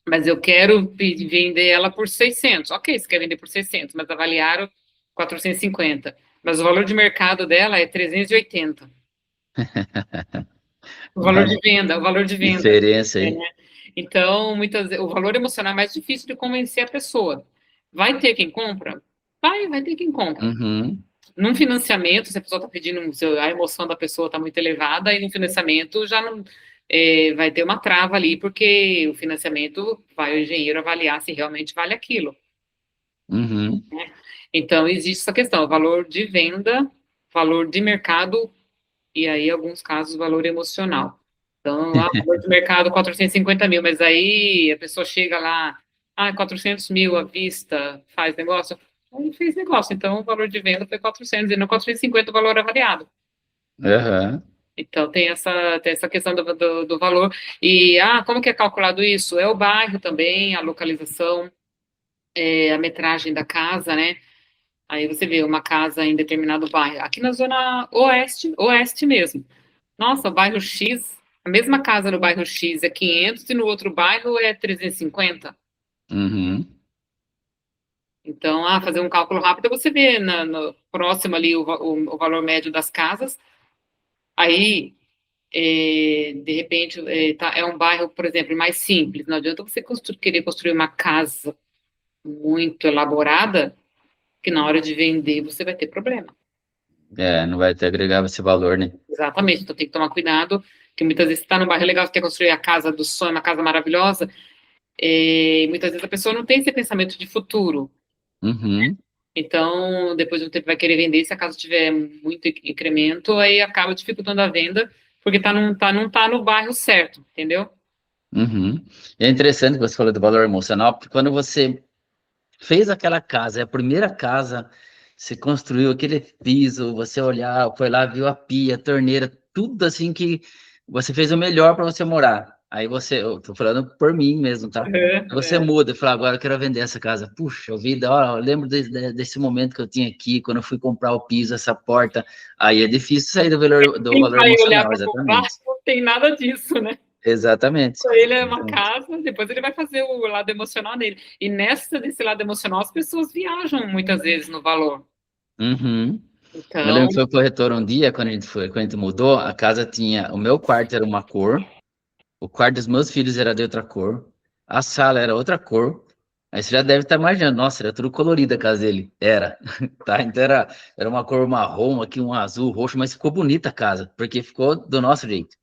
mas eu quero vender ela por 600. Ok, você quer vender por 600, mas avaliaram 450. Mas o valor de mercado dela é 380. Olha, O valor de venda. diferença É, aí. né? Então, o valor emocional é mais difícil de convencer a pessoa. Vai ter quem compra? Vai ter quem compra. Uhum. Num financiamento, se a pessoa está pedindo, a emoção da pessoa está muito elevada, e no financiamento já não vai ter uma trava ali, porque o financiamento vai o engenheiro avaliar se realmente vale aquilo. Uhum. Então, existe essa questão, valor de venda, valor de mercado, e aí, em alguns casos, valor emocional. Então, valor de mercado 450 mil, mas aí a pessoa chega lá, 400 mil à vista, faz negócio. Aí fez negócio, então o valor de venda foi 400, e não 450 o valor avaliado. Aham. Então, tem essa questão do valor. E, como que é calculado isso? É o bairro também, a localização, a metragem da casa, né? Aí você vê uma casa em determinado bairro. Aqui na zona oeste, oeste mesmo. Nossa, o bairro X, a mesma casa no bairro X é 500 e no outro bairro é 350. Uhum. Então, fazer um cálculo rápido, você vê no próximo ali o valor médio das casas. Aí de repente, é um bairro, por exemplo, mais simples. Não adianta você querer construir uma casa muito elaborada, que na hora de vender você vai ter problema. Não vai ter agregar esse valor, né? Exatamente, então tem que tomar cuidado, que muitas vezes você está num bairro legal, você quer construir a casa do sonho, uma casa maravilhosa, e muitas vezes a pessoa não tem esse pensamento de futuro. Uhum, Então, depois de um tempo vai querer vender, se a casa tiver muito incremento, aí acaba dificultando a venda, porque não tá no bairro certo, entendeu? uhum. E é interessante que você falou do valor emocional, porque quando você fez aquela casa, é a primeira casa, você construiu aquele piso, você olhar, foi lá, viu a pia, a torneira, tudo assim que você fez o melhor para você morar. Aí você, eu tô falando por mim mesmo, tá? Você É. muda e fala, agora eu quero vender essa casa. Puxa vida, ó, eu lembro desse momento que eu tinha aqui, quando eu fui comprar o piso, essa porta. Aí é difícil sair do Quem valor vai olhar emocional, para comprar exatamente. não tem nada disso, né? Exatamente. Para ele é uma Exatamente. casa, depois ele vai fazer o lado emocional dele. E desse lado emocional, as pessoas viajam muitas vezes no valor. Uhum. Eu lembro Então, que foi o corretor um dia, quando a gente mudou, a casa tinha, o meu quarto era uma cor, o quarto dos meus filhos era de outra cor, a sala era outra cor. Aí você já deve estar imaginando, nossa, era tudo colorido a casa dele. Era, tá? Então era uma cor marrom, aqui um azul, roxo, mas ficou bonita a casa, porque ficou do nosso jeito.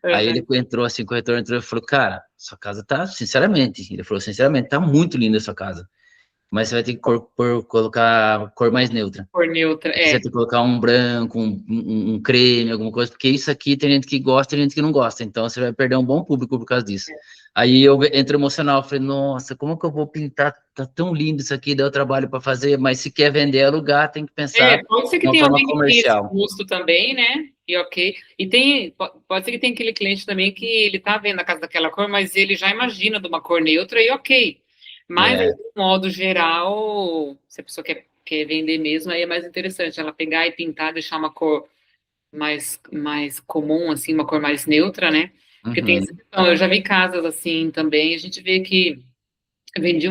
Aí ele uhum. entrou assim, o corretor entrou e falou, cara, sua casa tá, sinceramente, ele falou, sinceramente, tá muito linda a sua casa, mas você vai ter que colocar cor mais neutra. Por neutra, Você tem que colocar um branco, um creme, alguma coisa, porque isso aqui tem gente que gosta e gente que não gosta, então você vai perder um bom público por causa disso. Aí eu entro emocional, falei, nossa, como que eu vou pintar? Tá tão lindo isso aqui, deu trabalho para fazer, mas se quer vender, alugar, tem que pensar Pode ser de que uma tenha forma alguém que tenha esse comercial. custo também, né? E ok. Pode ser que tenha aquele cliente também que ele tá vendo a casa daquela cor, mas ele já imagina de uma cor neutra e ok. Mas, É, de modo geral, se a pessoa quer vender mesmo, aí é mais interessante ela pegar e pintar, deixar uma cor mais comum, assim, uma cor mais neutra, né? Porque tem essa uhum, questão, eu já vi casas assim também, a gente vê que vendi,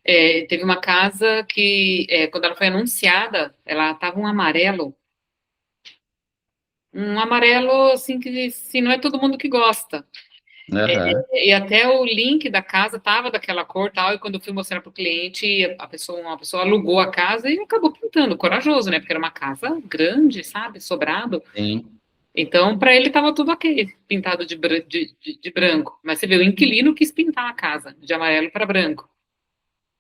teve uma casa que, quando ela foi anunciada, ela estava um amarelo, assim, que assim, não é todo mundo que gosta. aham, E até o link da casa estava daquela cor tal, e quando eu fui mostrar para o cliente, uma pessoa alugou a casa e acabou pintando, corajoso, né? Porque era uma casa grande, sabe? Sobrado. sim, Então, para ele estava tudo ok, pintado de branco. Mas você vê, o inquilino quis pintar a casa de amarelo para branco.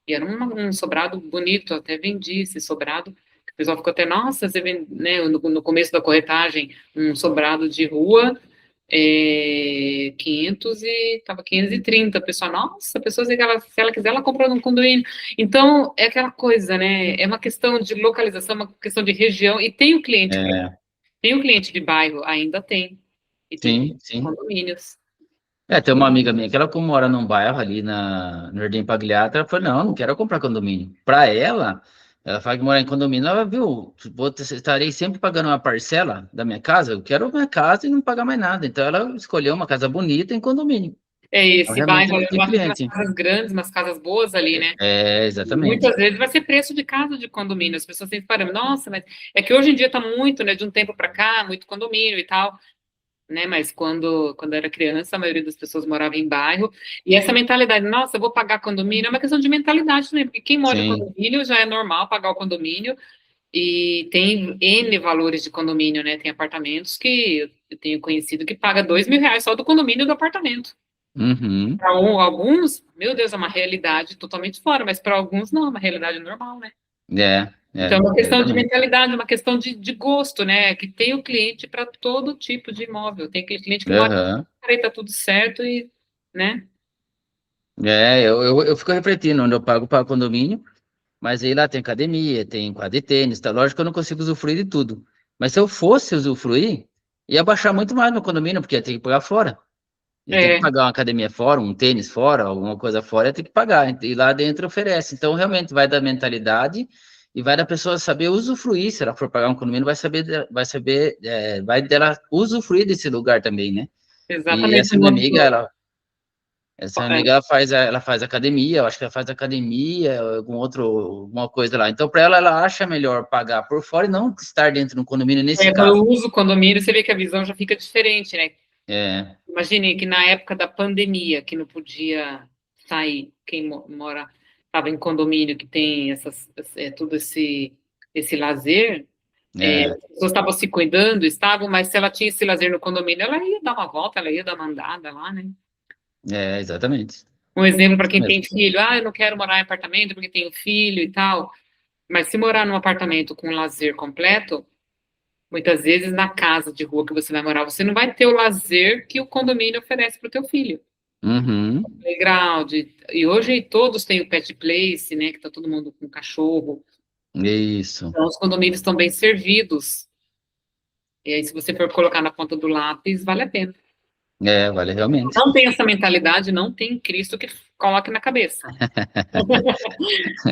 E era um sobrado bonito, até vendi esse sobrado. O pessoal ficou até, nossa, você vende, né, no começo da corretagem, um sobrado de rua, 500 e tava 530. A pessoa, nossa, a pessoa, se ela quiser, ela compra num condomínio. Então, é aquela coisa, né? É uma questão de localização, uma questão de região, e é, tem o cliente de bairro, ainda tem, e tem sim, sim. condomínios. Tem uma amiga minha que ela como mora num bairro ali no Jardim Pagliata, ela falou, não, não quero comprar condomínio. Para ela fala que morar em condomínio, ela viu, estarei sempre pagando uma parcela da minha casa, eu quero minha casa e não pagar mais nada. Então ela escolheu uma casa bonita em condomínio. Então Esse realmente bairro, ela eu tem acho que nas cliente. casas grandes, nas casas boas ali, né? Exatamente. Muitas vezes vai ser preço de casa de condomínio. As pessoas sempre param, nossa, mas é que hoje em dia está muito, né? De um tempo para cá, muito condomínio e tal, né? Mas quando eu era criança, a maioria das pessoas morava em bairro. E essa mentalidade, nossa, eu vou pagar condomínio, é uma questão de mentalidade também, porque quem mora em Sim. condomínio já é normal pagar o condomínio. E tem N valores de condomínio, né? Tem apartamentos que eu tenho conhecido que paga R$ 2.000 só do condomínio do apartamento. Uhum. Para alguns, meu Deus, é uma realidade totalmente fora, mas para alguns não, é uma realidade normal, né? Então, é uma questão de Exatamente. mentalidade, uma questão de gosto, né? Que tem o cliente para todo tipo de imóvel. Tem aquele cliente que mora Aham. e tá tudo certo e, né? Eu fico refletindo, onde eu pago para condomínio. Mas aí lá tem academia, tem quadra de tênis, tá? Lógico que eu não consigo usufruir de tudo. Mas se eu fosse usufruir, ia baixar muito mais meu condomínio, porque ia ter que pagar fora. Ia ter que É, pagar uma academia fora, um tênis fora, alguma coisa fora, ia ter que pagar. E lá dentro oferece. Então, realmente, vai da mentalidade e vai da pessoa saber usufruir. Se ela for pagar um condomínio, vai dela usufruir desse lugar também, né? E exatamente o modelo. essa amiga, ela faz academia, eu acho que ela faz academia, alguma coisa lá. Então, para ela, ela acha melhor pagar por fora e não estar dentro do condomínio nesse Quando caso. eu uso o condomínio, você vê que a visão já fica diferente, né? É, Imagine que na época da pandemia, que não podia sair, quem mora, estava em condomínio que tem tudo esse lazer, é, as pessoas estavam se cuidando, estavam, mas se ela tinha esse lazer no condomínio, ela ia dar uma volta, ela ia dar uma andada lá, né? exatamente. Um exemplo para Isso quem tem mesmo. filho, eu não quero morar em apartamento porque tenho filho e tal, mas se morar num apartamento com lazer completo, muitas vezes na casa de rua que você vai morar, você não vai ter o lazer que o condomínio oferece para o teu filho. Uhum, Playground, e hoje todos têm o pet place, né, que tá todo mundo com cachorro, isso. então os condomínios estão bem servidos, e aí se você for colocar na ponta do lápis, vale a pena. Vale realmente. Não tem essa mentalidade, não tem Cristo que coloque na cabeça.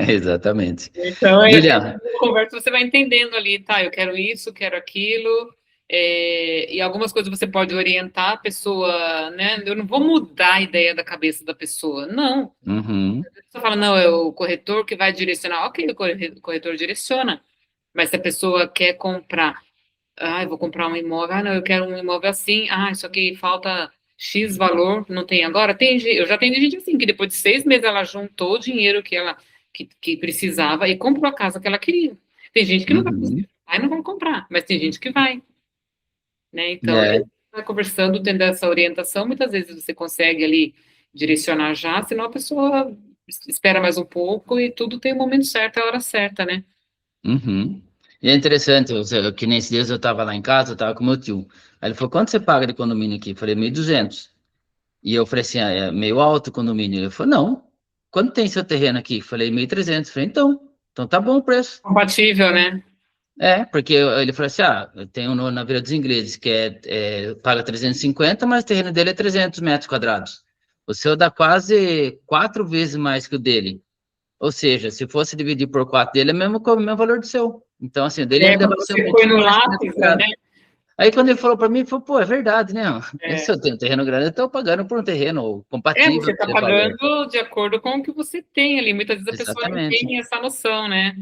Exatamente. Então, Lilian, conversa, você vai entendendo ali, tá, eu quero isso, quero aquilo, e algumas coisas você pode orientar a pessoa, né, eu não vou mudar a ideia da cabeça da pessoa, não. uhum, Você fala, não, é o corretor que vai direcionar. Ok, o corretor direciona. Mas se a pessoa quer comprar, eu vou comprar um imóvel, não, eu quero um imóvel assim, isso aqui falta X valor, não tem agora. Eu já tenho gente assim, que depois de 6 meses ela juntou o dinheiro que precisava e comprou a casa que ela queria. Tem gente que não vai uhum. conseguir, aí não vai comprar, mas tem gente que vai, né? Então, a É, gente vai conversando, tendo essa orientação, muitas vezes você consegue ali direcionar já, senão a pessoa espera mais um pouco e tudo tem o momento certo, a hora certa, né? uhum. E é interessante, que nesses dias eu estava lá em casa, eu estava com meu tio. Aí ele falou, quanto você paga de condomínio aqui? Eu falei, 1.200. E eu falei assim, é meio alto o condomínio. Ele falou, não, quanto tem seu terreno aqui? Eu falei, 1.300. Eu falei, então tá bom o preço. Compatível, né? Porque ele falou assim, eu tenho na Vila dos Ingleses, que paga 350, mas o terreno dele é 300 metros quadrados. O seu dá quase 4 vezes mais que o dele. Ou seja, se fosse dividir por 4 dele, é o mesmo valor do seu. Então, assim, o dele ainda Quando vai ser um você põe pouquinho no mais por metro lápis, né? quadrado. Aí, quando ele falou para mim, ele falou, pô, é verdade, né? Se É, eu tenho um terreno grande, eu estou pagando por um terreno compatível você com está aquele valor. pagando de acordo com o que você tem ali. Muitas vezes a pessoa não Exatamente. tem essa noção, né?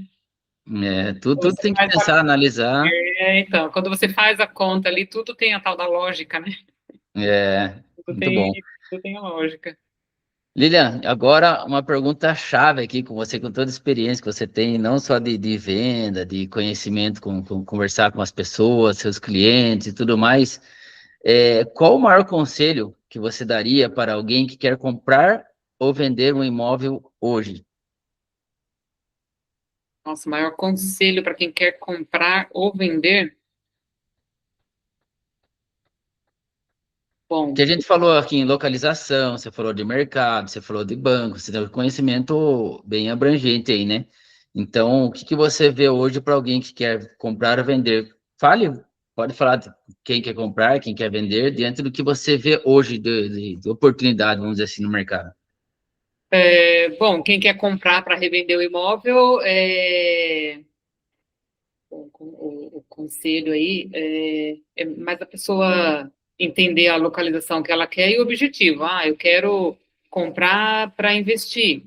Tudo Você tem que faz pensar, analisar. então, quando você faz a conta ali, tudo tem a tal da lógica, né? Tudo Muito bom. tudo tem a lógica. Lilian, agora uma pergunta chave aqui com você, com toda a experiência que você tem, não só de venda, de conhecimento, conversar com as pessoas, seus clientes e tudo mais. Qual o maior conselho que você daria para alguém que quer comprar ou vender um imóvel hoje? Nosso maior conselho para quem quer comprar ou vender, Que bom, a gente falou aqui em localização, você falou de mercado, você falou de banco, você tem um conhecimento bem abrangente aí, né? Então, o que que você vê hoje para alguém que quer comprar ou vender? Pode falar de quem quer comprar, quem quer vender, diante do que você vê hoje de oportunidade, vamos dizer assim, no mercado. bom, quem quer comprar para revender o imóvel, o conselho aí é mais a pessoa entender a localização que ela quer e o objetivo. Eu quero comprar para investir.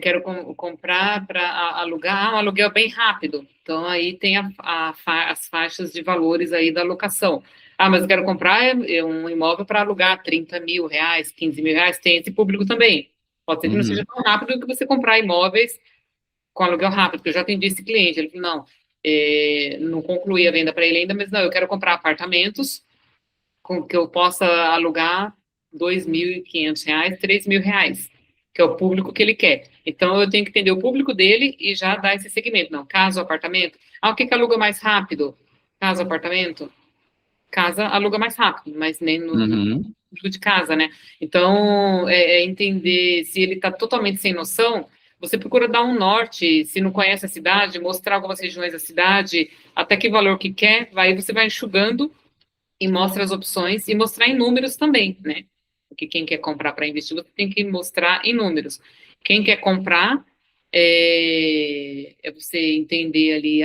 Quero comprar para alugar, um aluguel bem rápido. Então, aí tem as faixas de valores aí da locação. Mas eu quero comprar um imóvel para alugar 30 mil reais, 15 mil reais, tem esse público também. Pode ser que não seja Uhum, tão rápido que você comprar imóveis com aluguel rápido, porque eu já atendi esse cliente, ele falou, não, não concluí a venda para ele ainda, mas não, eu quero comprar apartamentos com que eu possa alugar R$ 2.500, R$ 3.000, que é o público que ele quer. Então, eu tenho que entender o público dele e já dar esse segmento. Não, casa ou apartamento? O que que aluga mais rápido? Casa ou apartamento? Casa aluga mais rápido, mas nem no uhum, público de casa, né? Então, entender se ele está totalmente sem noção, você procura dar um norte, se não conhece a cidade, mostrar algumas regiões da cidade, até que valor que quer, aí você vai enxugando e mostra as opções e mostrar em números também, né? Porque quem quer comprar para investir, você tem que mostrar em números. Quem quer comprar, você entender ali,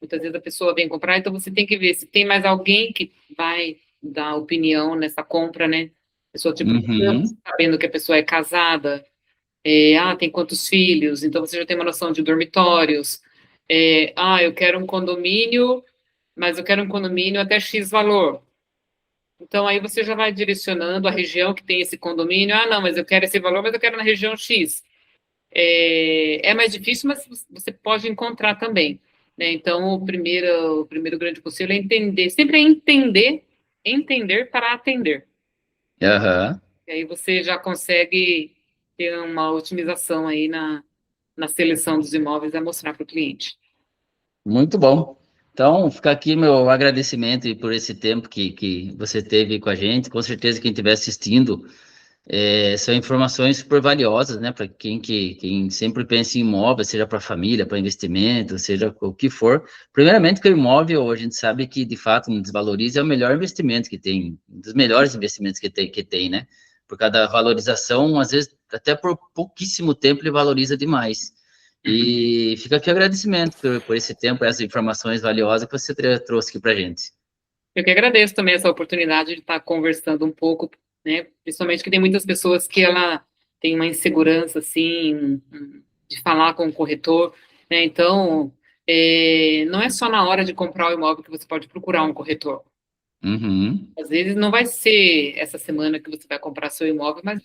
muitas vezes a pessoa vem comprar, então você tem que ver se tem mais alguém que vai dar opinião nessa compra, né? A pessoa te procura, uhum, sabendo que a pessoa é casada, tem quantos filhos, então você já tem uma noção de dormitórios. Eu quero um condomínio, mas eu quero um condomínio até X valor. Então, aí você já vai direcionando a região que tem esse condomínio. Ah, não, mas eu quero esse valor, mas eu quero na região X. É mais difícil, mas você pode encontrar também, né? Então, o primeiro grande conselho é entender, sempre é entender para atender. Aham. E aí você já consegue ter uma otimização aí na seleção dos imóveis a mostrar para o cliente. Muito bom. Então, fica aqui meu agradecimento por esse tempo que você teve com a gente. Com certeza, quem estiver assistindo, são informações super valiosas, né? Para quem sempre pensa em imóvel, seja para família, para investimento, seja o que for. Primeiramente, que o imóvel, a gente sabe que, de fato, não desvaloriza, é o melhor investimento que tem, um dos melhores investimentos que tem, né? Por cada valorização, às vezes, até por pouquíssimo tempo, ele valoriza demais. Uhum. E fica aqui o agradecimento por esse tempo, essas informações valiosas que você trouxe aqui para a gente. Eu que agradeço também essa oportunidade de estar conversando um pouco, né? Principalmente que tem muitas pessoas que ela tem uma insegurança assim de falar com o corretor, né? Então, não é só na hora de comprar o imóvel que você pode procurar um corretor. Uhum. Às vezes não vai ser essa semana que você vai comprar seu imóvel, mas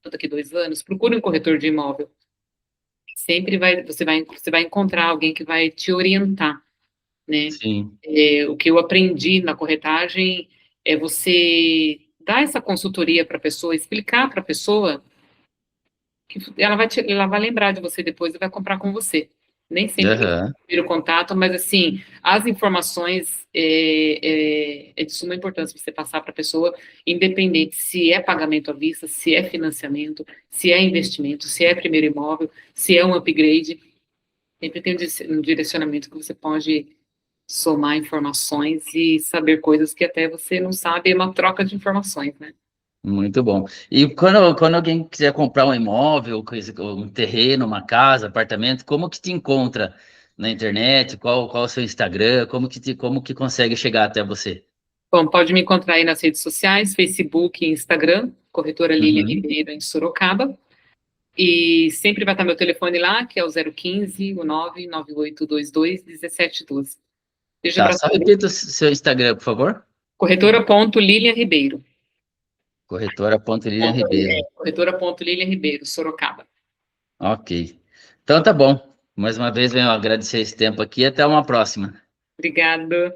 daqui 2 anos, procure um corretor de imóvel. Sempre você vai encontrar alguém que vai te orientar, né? Sim. O que eu aprendi na corretagem é você dar essa consultoria para a pessoa, explicar para a pessoa que ela vai lembrar de você depois e vai comprar com você. Nem sempre vai ser Aham. o primeiro contato, mas assim, as informações é de suma importância você passar para a pessoa, independente se é pagamento à vista, se é financiamento, se é investimento, se é primeiro imóvel, se é um upgrade. Sempre tem um direcionamento que você pode somar informações e saber coisas que até você não sabe, é uma troca de informações, né? Muito bom. E quando alguém quiser comprar um imóvel, um terreno, uma casa, apartamento, como que te encontra na internet? Qual o seu Instagram? Como que consegue chegar até você? Bom, pode me encontrar aí nas redes sociais, Facebook e Instagram, corretora Lilian Uhum. Ribeiro, em Sorocaba. E sempre vai estar meu telefone lá, que é o 015, o 99822 1712. Beijo Tá, para só todos. repita o seu Instagram, por favor. Corretora.Lilian Ribeiro. Corretora.Lilian Ribeiro. Corretora.Lilian Ribeiro, Sorocaba. Ok. Então tá bom. Mais uma vez venho agradecer esse tempo aqui. Até uma próxima. Obrigada.